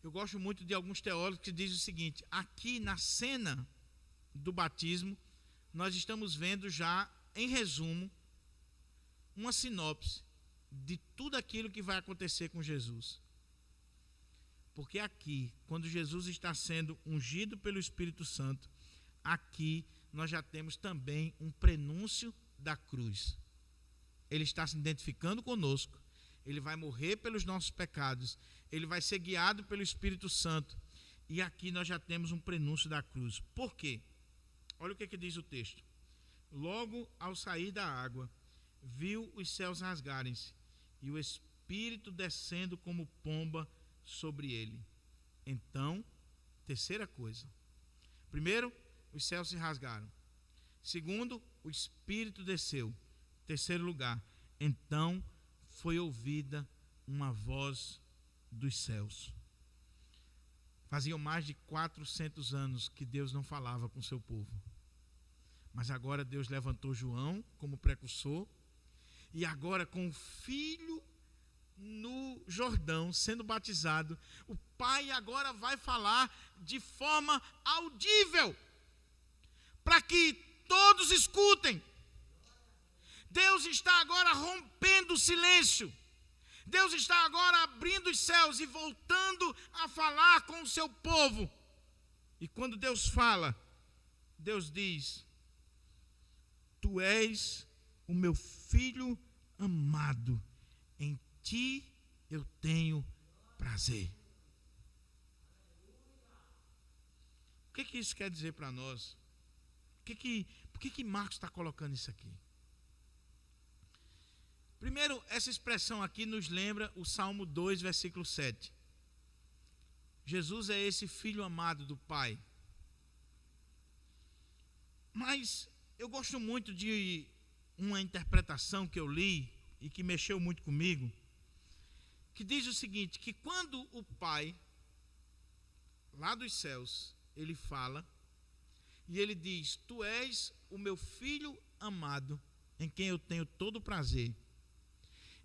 Eu gosto muito de alguns teólogos que dizem o seguinte: aqui na cena do batismo, nós estamos vendo já, em resumo, uma sinopse de tudo aquilo que vai acontecer com Jesus. Porque aqui, quando Jesus está sendo ungido pelo Espírito Santo, aqui nós já temos também um prenúncio da cruz. Ele está se identificando conosco, ele vai morrer pelos nossos pecados, ele vai ser guiado pelo Espírito Santo, e aqui nós já temos um prenúncio da cruz. Por quê? Olha o que diz o texto. Logo ao sair da água, viu os céus rasgarem-se, e o Espírito descendo como pomba sobre ele. Então, terceira coisa. Primeiro, os céus se rasgaram. Segundo, o Espírito desceu. Terceiro lugar, então foi ouvida uma voz dos céus. Faziam mais de 400 anos que Deus não falava com seu povo. Mas agora Deus levantou João como precursor, e agora com o filho no Jordão sendo batizado, o Pai agora vai falar de forma audível, para que todos escutem. Deus está agora rompendo o silêncio. Deus está agora abrindo os céus e voltando a falar com o seu povo. E quando Deus fala, Deus diz: tu és o meu filho amado, em ti eu tenho prazer. O que isso quer dizer para nós? Por que Marcos está colocando isso aqui? Primeiro, essa expressão aqui nos lembra o Salmo 2, versículo 7. Jesus é esse filho amado do Pai. Mas eu gosto muito de uma interpretação que eu li e que mexeu muito comigo, que diz o seguinte, que quando o Pai, lá dos céus, ele fala, e ele diz: tu és o meu filho amado, em quem eu tenho todo o prazer,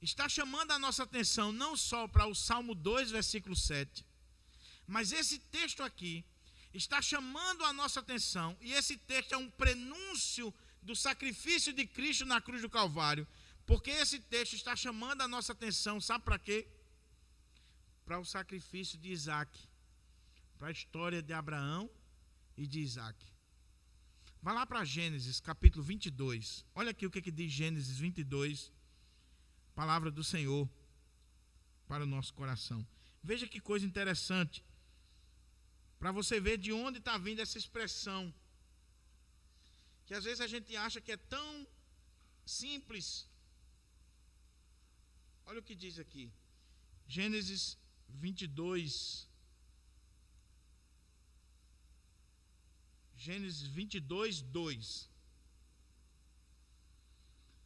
está chamando a nossa atenção não só para o Salmo 2, versículo 7, mas esse texto aqui está chamando a nossa atenção, e esse texto é um prenúncio do sacrifício de Cristo na cruz do Calvário, porque esse texto está chamando a nossa atenção, sabe para quê? Para o sacrifício de Isaac, para a história de Abraão e de Isaac. Vai lá para Gênesis, capítulo 22. Olha aqui o que diz Gênesis 22, palavra do Senhor para o nosso coração. Veja que coisa interessante, para você ver de onde está vindo essa expressão, que às vezes a gente acha que é tão simples. Olha o que diz aqui, Gênesis 22, Gênesis 22, 2.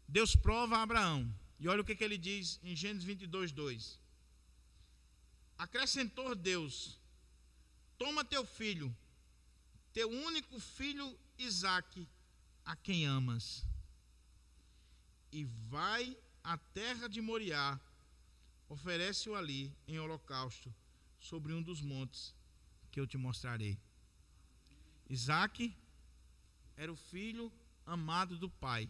Deus prova a Abraão, e olha o que ele diz em Gênesis 22, 2. Acrescentou Deus: toma teu filho, teu único filho Isaque, a quem amas, e vai à terra de Moriá, oferece-o ali em holocausto, sobre um dos montes que eu te mostrarei. Isaac era o filho amado do pai.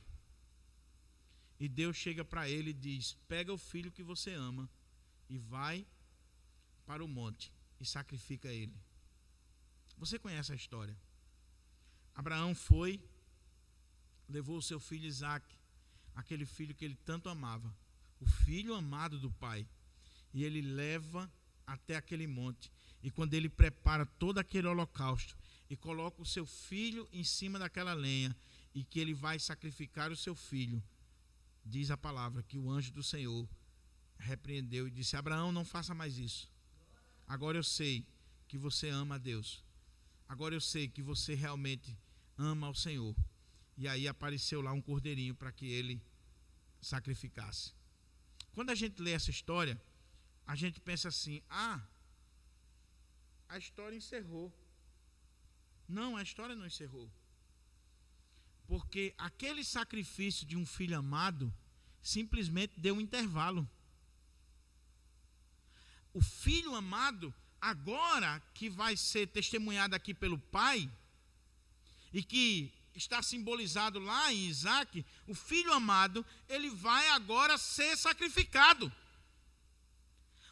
E Deus chega para ele e diz: pega o filho que você ama e vai para o monte e sacrifica ele. Você conhece a história. Abraão foi, levou o seu filho Isaac, aquele filho que ele tanto amava, o filho amado do pai, e ele leva até aquele monte. E quando ele prepara todo aquele holocausto e coloca o seu filho em cima daquela lenha, e que ele vai sacrificar o seu filho, diz a palavra que o anjo do Senhor repreendeu e disse: Abraão, não faça mais isso. Agora eu sei que você ama a Deus. Agora eu sei que você realmente ama ao Senhor. E aí apareceu lá um cordeirinho para que ele sacrificasse. Quando a gente lê essa história, a gente pensa assim: a história encerrou. Não, a história não encerrou. Porque aquele sacrifício de um filho amado simplesmente deu um intervalo. O filho amado, agora que vai ser testemunhado aqui pelo pai, e que está simbolizado lá em Isaac, o filho amado, ele vai agora ser sacrificado.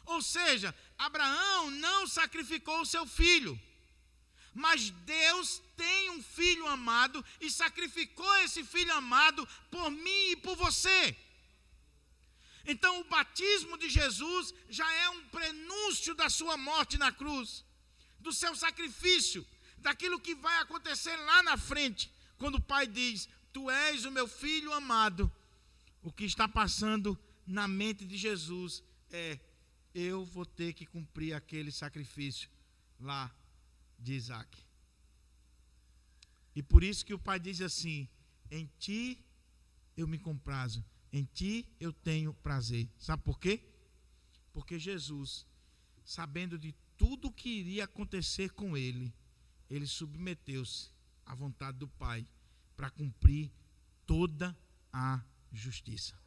Ou seja, Abraão não sacrificou o seu filho, mas Deus tem um filho amado e sacrificou esse filho amado por mim e por você. Então o batismo de Jesus já é um prenúncio da sua morte na cruz, do seu sacrifício, daquilo que vai acontecer lá na frente, quando o pai diz: tu és o meu filho amado. O que está passando na mente de Jesus é: eu vou ter que cumprir aquele sacrifício lá de Isaac. E por isso que o pai diz assim: em ti eu me comprazo, em ti eu tenho prazer. Sabe por quê? Porque Jesus, sabendo de tudo o que iria acontecer com ele, ele submeteu-se à vontade do pai para cumprir toda a justiça.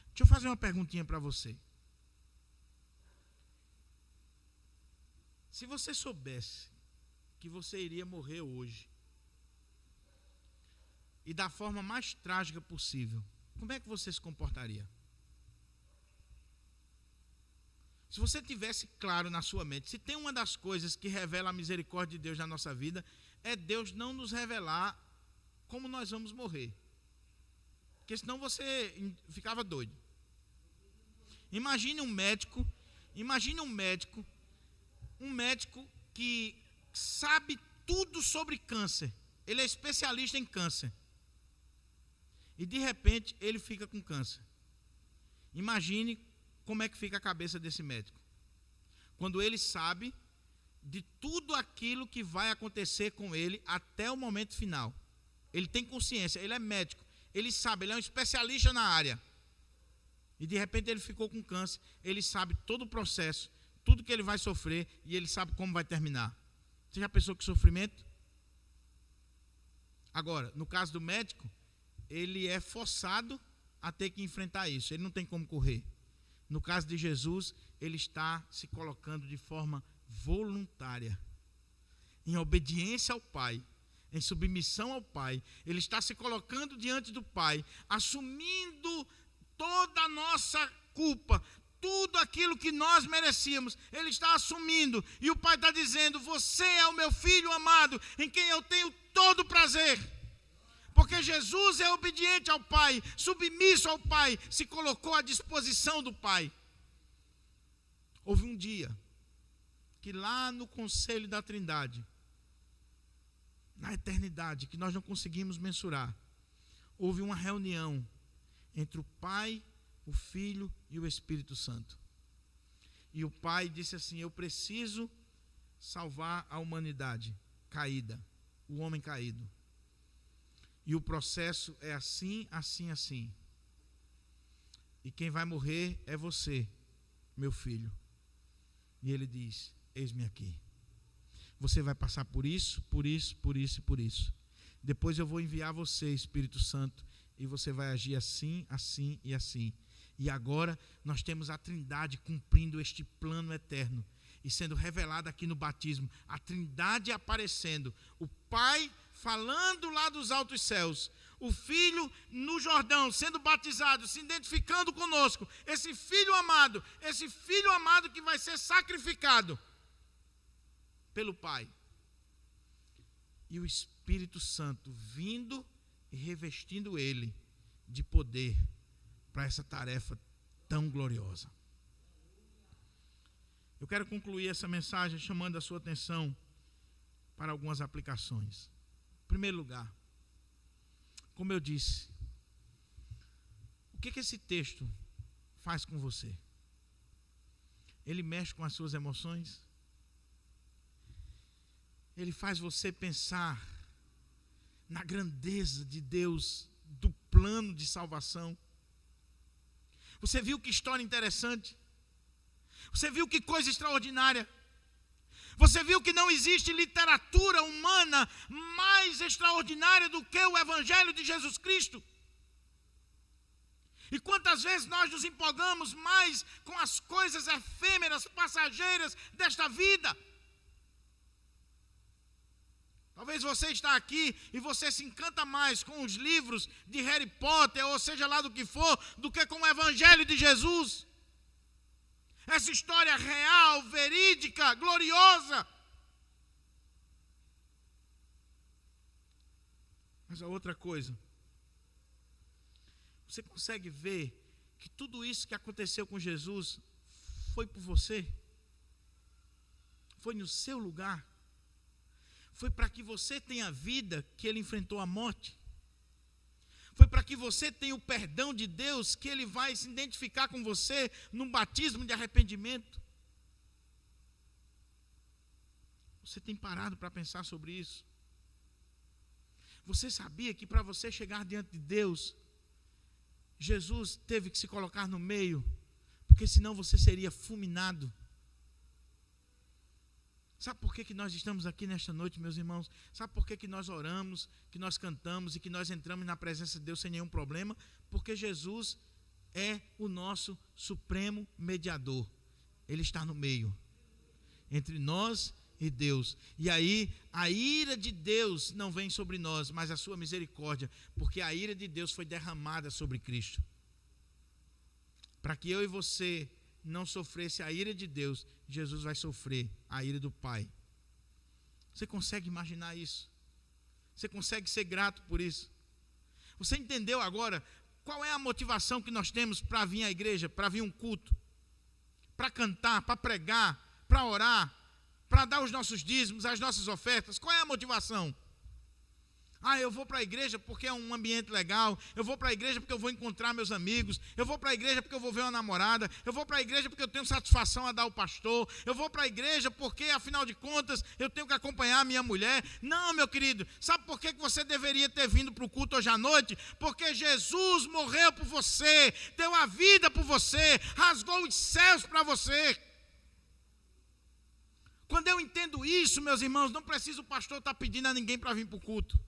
Deixa eu fazer uma perguntinha para você. Se você soubesse que você iria morrer hoje, e da forma mais trágica possível, como é que você se comportaria? Se você tivesse claro na sua mente, se tem uma das coisas que revela a misericórdia de Deus na nossa vida, é Deus não nos revelar como nós vamos morrer. Porque senão você ficava doido. Imagine um médico que sabe tudo sobre câncer. Ele é especialista em câncer. E de repente ele fica com câncer. Imagine como é que fica a cabeça desse médico. Quando ele sabe de tudo aquilo que vai acontecer com ele até o momento final. Ele tem consciência, ele é médico, ele sabe, ele é um especialista na área. E de repente ele ficou com câncer, ele sabe todo o processo, tudo que ele vai sofrer, e ele sabe como vai terminar. Você já pensou que sofrimento? Agora, no caso do médico, ele é forçado a ter que enfrentar isso, ele não tem como correr. No caso de Jesus, ele está se colocando de forma voluntária, em obediência ao Pai, em submissão ao Pai. Ele está se colocando diante do Pai, assumindo toda a nossa culpa, tudo aquilo que nós merecíamos, ele está assumindo, e o pai está dizendo: você é o meu filho amado, em quem eu tenho todo prazer. Porque Jesus é obediente ao Pai, submisso ao Pai, se colocou à disposição do Pai. Houve um dia que lá no conselho da Trindade, na eternidade, que nós não conseguimos mensurar, houve uma reunião entre o Pai, o Filho e o Espírito Santo. E o Pai disse assim: eu preciso salvar a humanidade caída, o homem caído. E o processo é assim, assim, assim. E quem vai morrer é você, meu filho. E ele diz: eis-me aqui. Você vai passar por isso, por isso, por isso e por isso. Depois eu vou enviar você, Espírito Santo, e você vai agir assim, assim e assim. E agora nós temos a Trindade cumprindo este plano eterno. e sendo revelada aqui no batismo, a Trindade aparecendo, o Pai falando lá dos altos céus, o Filho no Jordão sendo batizado, se identificando conosco, esse Filho amado que vai ser sacrificado pelo Pai, e o Espírito Santo vindo e revestindo ele de poder para essa tarefa tão gloriosa. Eu quero concluir essa mensagem chamando a sua atenção para algumas aplicações. Em primeiro lugar, como eu disse, o que esse texto faz com você? Ele mexe com as suas emoções? Ele faz você pensar na grandeza de Deus, do plano de salvação? Você viu que história interessante? Você viu que coisa extraordinária? Você viu que não existe literatura humana mais extraordinária do que o Evangelho de Jesus Cristo? E quantas vezes nós nos empolgamos mais com as coisas efêmeras, passageiras desta vida? Talvez você está aqui e você se encanta mais com os livros de Harry Potter, ou seja lá do que for, do que com o Evangelho de Jesus. Essa história real, verídica, gloriosa. Mas a outra coisa, você consegue ver que tudo isso que aconteceu com Jesus foi por você? Foi no seu lugar? Foi para que você tenha vida que ele enfrentou a morte? Foi para que você tenha o perdão de Deus que ele vai se identificar com você num batismo de arrependimento? Você tem parado para pensar sobre isso? Você sabia que para você chegar diante de Deus, Jesus teve que se colocar no meio, porque senão você seria fulminado? Sabe por que nós estamos aqui nesta noite, meus irmãos? Sabe por que nós oramos, que nós cantamos e que nós entramos na presença de Deus sem nenhum problema? Porque Jesus é o nosso supremo mediador. Ele está no meio, entre nós e Deus. E aí, a ira de Deus não vem sobre nós, mas a sua misericórdia, porque a ira de Deus foi derramada sobre Cristo. Para que eu e você não sofresse a ira de Deus, Jesus vai sofrer a ira do Pai. Você consegue imaginar isso? Você consegue ser grato por isso? Você entendeu agora qual é a motivação que nós temos para vir à igreja, para vir um culto, para cantar, para pregar, para orar, para dar os nossos dízimos, as nossas ofertas? Qual é a motivação? Eu vou para a igreja porque é um ambiente legal, eu vou para a igreja porque eu vou encontrar meus amigos, eu vou para a igreja porque eu vou ver uma namorada, eu vou para a igreja porque eu tenho satisfação a dar ao pastor, eu vou para a igreja porque, afinal de contas, eu tenho que acompanhar a minha mulher. Não, meu querido, sabe por que você deveria ter vindo para o culto hoje à noite? Porque Jesus morreu por você, deu a vida por você, rasgou os céus para você. Quando eu entendo isso, meus irmãos, não precisa o pastor estar pedindo a ninguém para vir para o culto.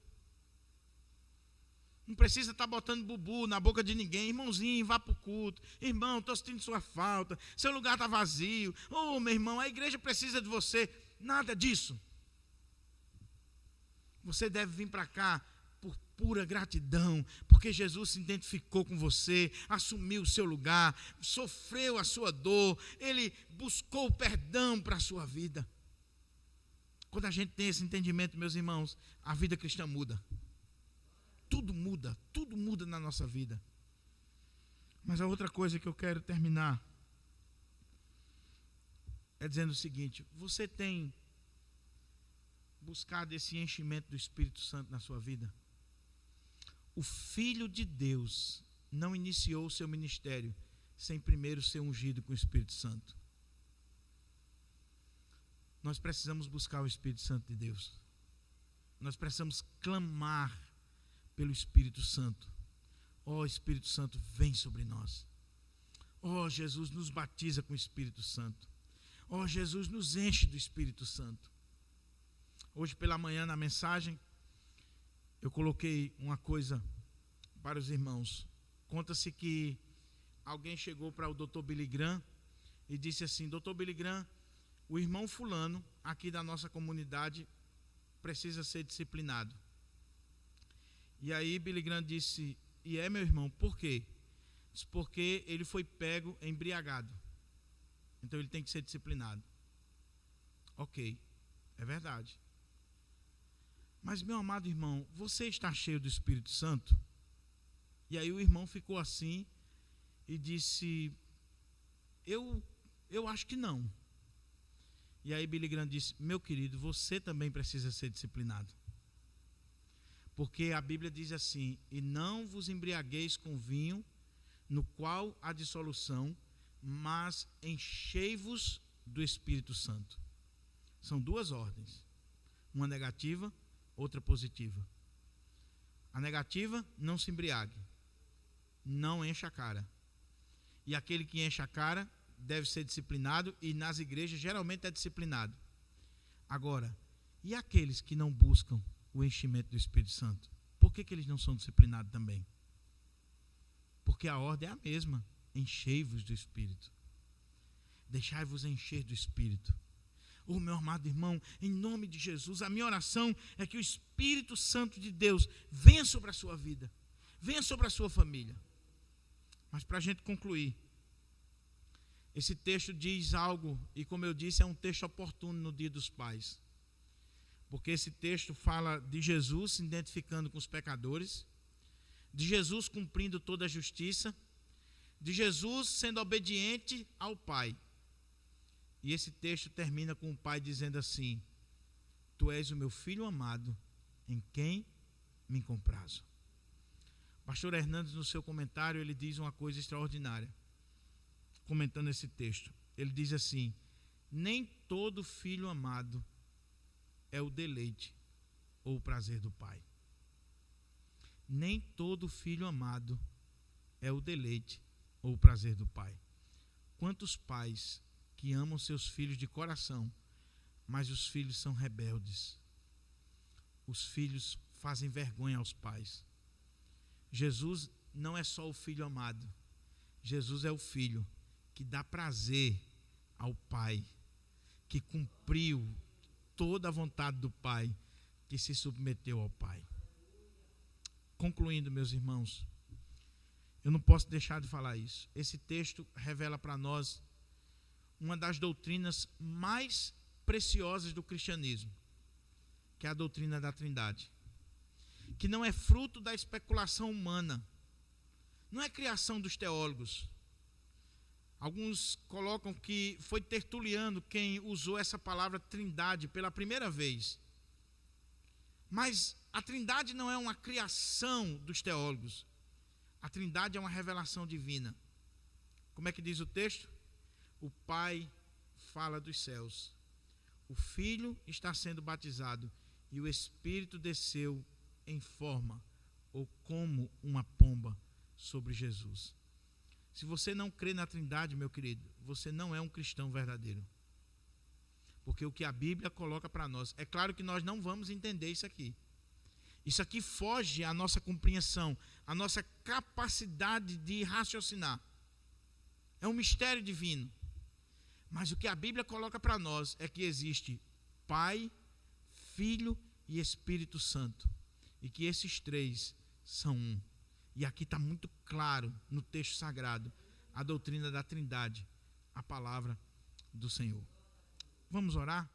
Não precisa estar botando bubu na boca de ninguém. Irmãozinho, vá para o culto. Irmão, estou sentindo sua falta. Seu lugar está vazio. Meu irmão, a igreja precisa de você. Nada disso. Você deve vir para cá por pura gratidão, porque Jesus se identificou com você, assumiu o seu lugar, sofreu a sua dor, ele buscou perdão para a sua vida. Quando a gente tem esse entendimento, meus irmãos, a vida cristã muda. Tudo muda na nossa vida. Mas a outra coisa que eu quero terminar é dizendo o seguinte: você tem buscado esse enchimento do Espírito Santo na sua vida? O Filho de Deus não iniciou o seu ministério sem primeiro ser ungido com o Espírito Santo. Nós precisamos buscar o Espírito Santo de Deus. Nós precisamos clamar pelo Espírito Santo. Espírito Santo, vem sobre nós. Jesus, nos batiza com o Espírito Santo. Jesus, nos enche do Espírito Santo. Hoje pela manhã na mensagem, eu coloquei uma coisa para os irmãos. Conta-se que alguém chegou para o Dr. Billy Graham e disse assim: Dr. Billy Graham, o irmão fulano aqui da nossa comunidade precisa ser disciplinado. E aí Billy Graham disse, e é, meu irmão, por quê? Disse, porque ele foi pego embriagado. Então ele tem que ser disciplinado. Ok, é verdade. Mas, meu amado irmão, você está cheio do Espírito Santo? E aí o irmão ficou assim e disse, eu acho que não. E aí Billy Graham disse, meu querido, você também precisa ser disciplinado. Porque a Bíblia diz assim, e não vos embriagueis com vinho, no qual há dissolução, mas enchei-vos do Espírito Santo. São duas ordens, uma negativa, outra positiva. A negativa, não se embriague, não encha a cara. E aquele que enche a cara deve ser disciplinado, e nas igrejas geralmente é disciplinado. Agora, e aqueles que não buscam o enchimento do Espírito Santo? Por que eles não são disciplinados também? Porque a ordem é a mesma, enchei-vos do Espírito. Deixai-vos encher do Espírito. Oh, meu amado irmão, em nome de Jesus, a minha oração é que o Espírito Santo de Deus venha sobre a sua vida, venha sobre a sua família. Mas para a gente concluir, esse texto diz algo, e como eu disse, é um texto oportuno no Dia dos Pais. Porque esse texto fala de Jesus se identificando com os pecadores, de Jesus cumprindo toda a justiça, de Jesus sendo obediente ao Pai. E esse texto termina com o Pai dizendo assim, tu és o meu filho amado, em quem me comprazo. O pastor Hernandes, no seu comentário, ele diz uma coisa extraordinária, comentando esse texto. Ele diz assim, nem todo filho amado é o deleite ou o prazer do Pai. Nem todo filho amado é o deleite ou o prazer do Pai. Quantos pais que amam seus filhos de coração, mas os filhos são rebeldes. Os filhos fazem vergonha aos pais. Jesus não é só o filho amado. Jesus é o filho que dá prazer ao Pai, que cumpriu toda a vontade do Pai, que se submeteu ao Pai. Concluindo, meus irmãos, eu não posso deixar de falar isso. Esse texto revela para nós uma das doutrinas mais preciosas do cristianismo, que é a doutrina da Trindade, que não é fruto da especulação humana, não é criação dos teólogos. Alguns colocam que foi Tertuliano quem usou essa palavra Trindade pela primeira vez. Mas a Trindade não é uma criação dos teólogos. A Trindade é uma revelação divina. Como é que diz o texto? O Pai fala dos céus. O Filho está sendo batizado e o Espírito desceu em forma ou como uma pomba sobre Jesus. Se você não crê na Trindade, meu querido, você não é um cristão verdadeiro. Porque o que a Bíblia coloca para nós, é claro que nós não vamos entender isso aqui. Isso aqui foge à nossa compreensão, à nossa capacidade de raciocinar. É um mistério divino. Mas o que a Bíblia coloca para nós é que existe Pai, Filho e Espírito Santo. E que esses três são um. E aqui está muito claro no texto sagrado a doutrina da Trindade, a palavra do Senhor. Vamos orar?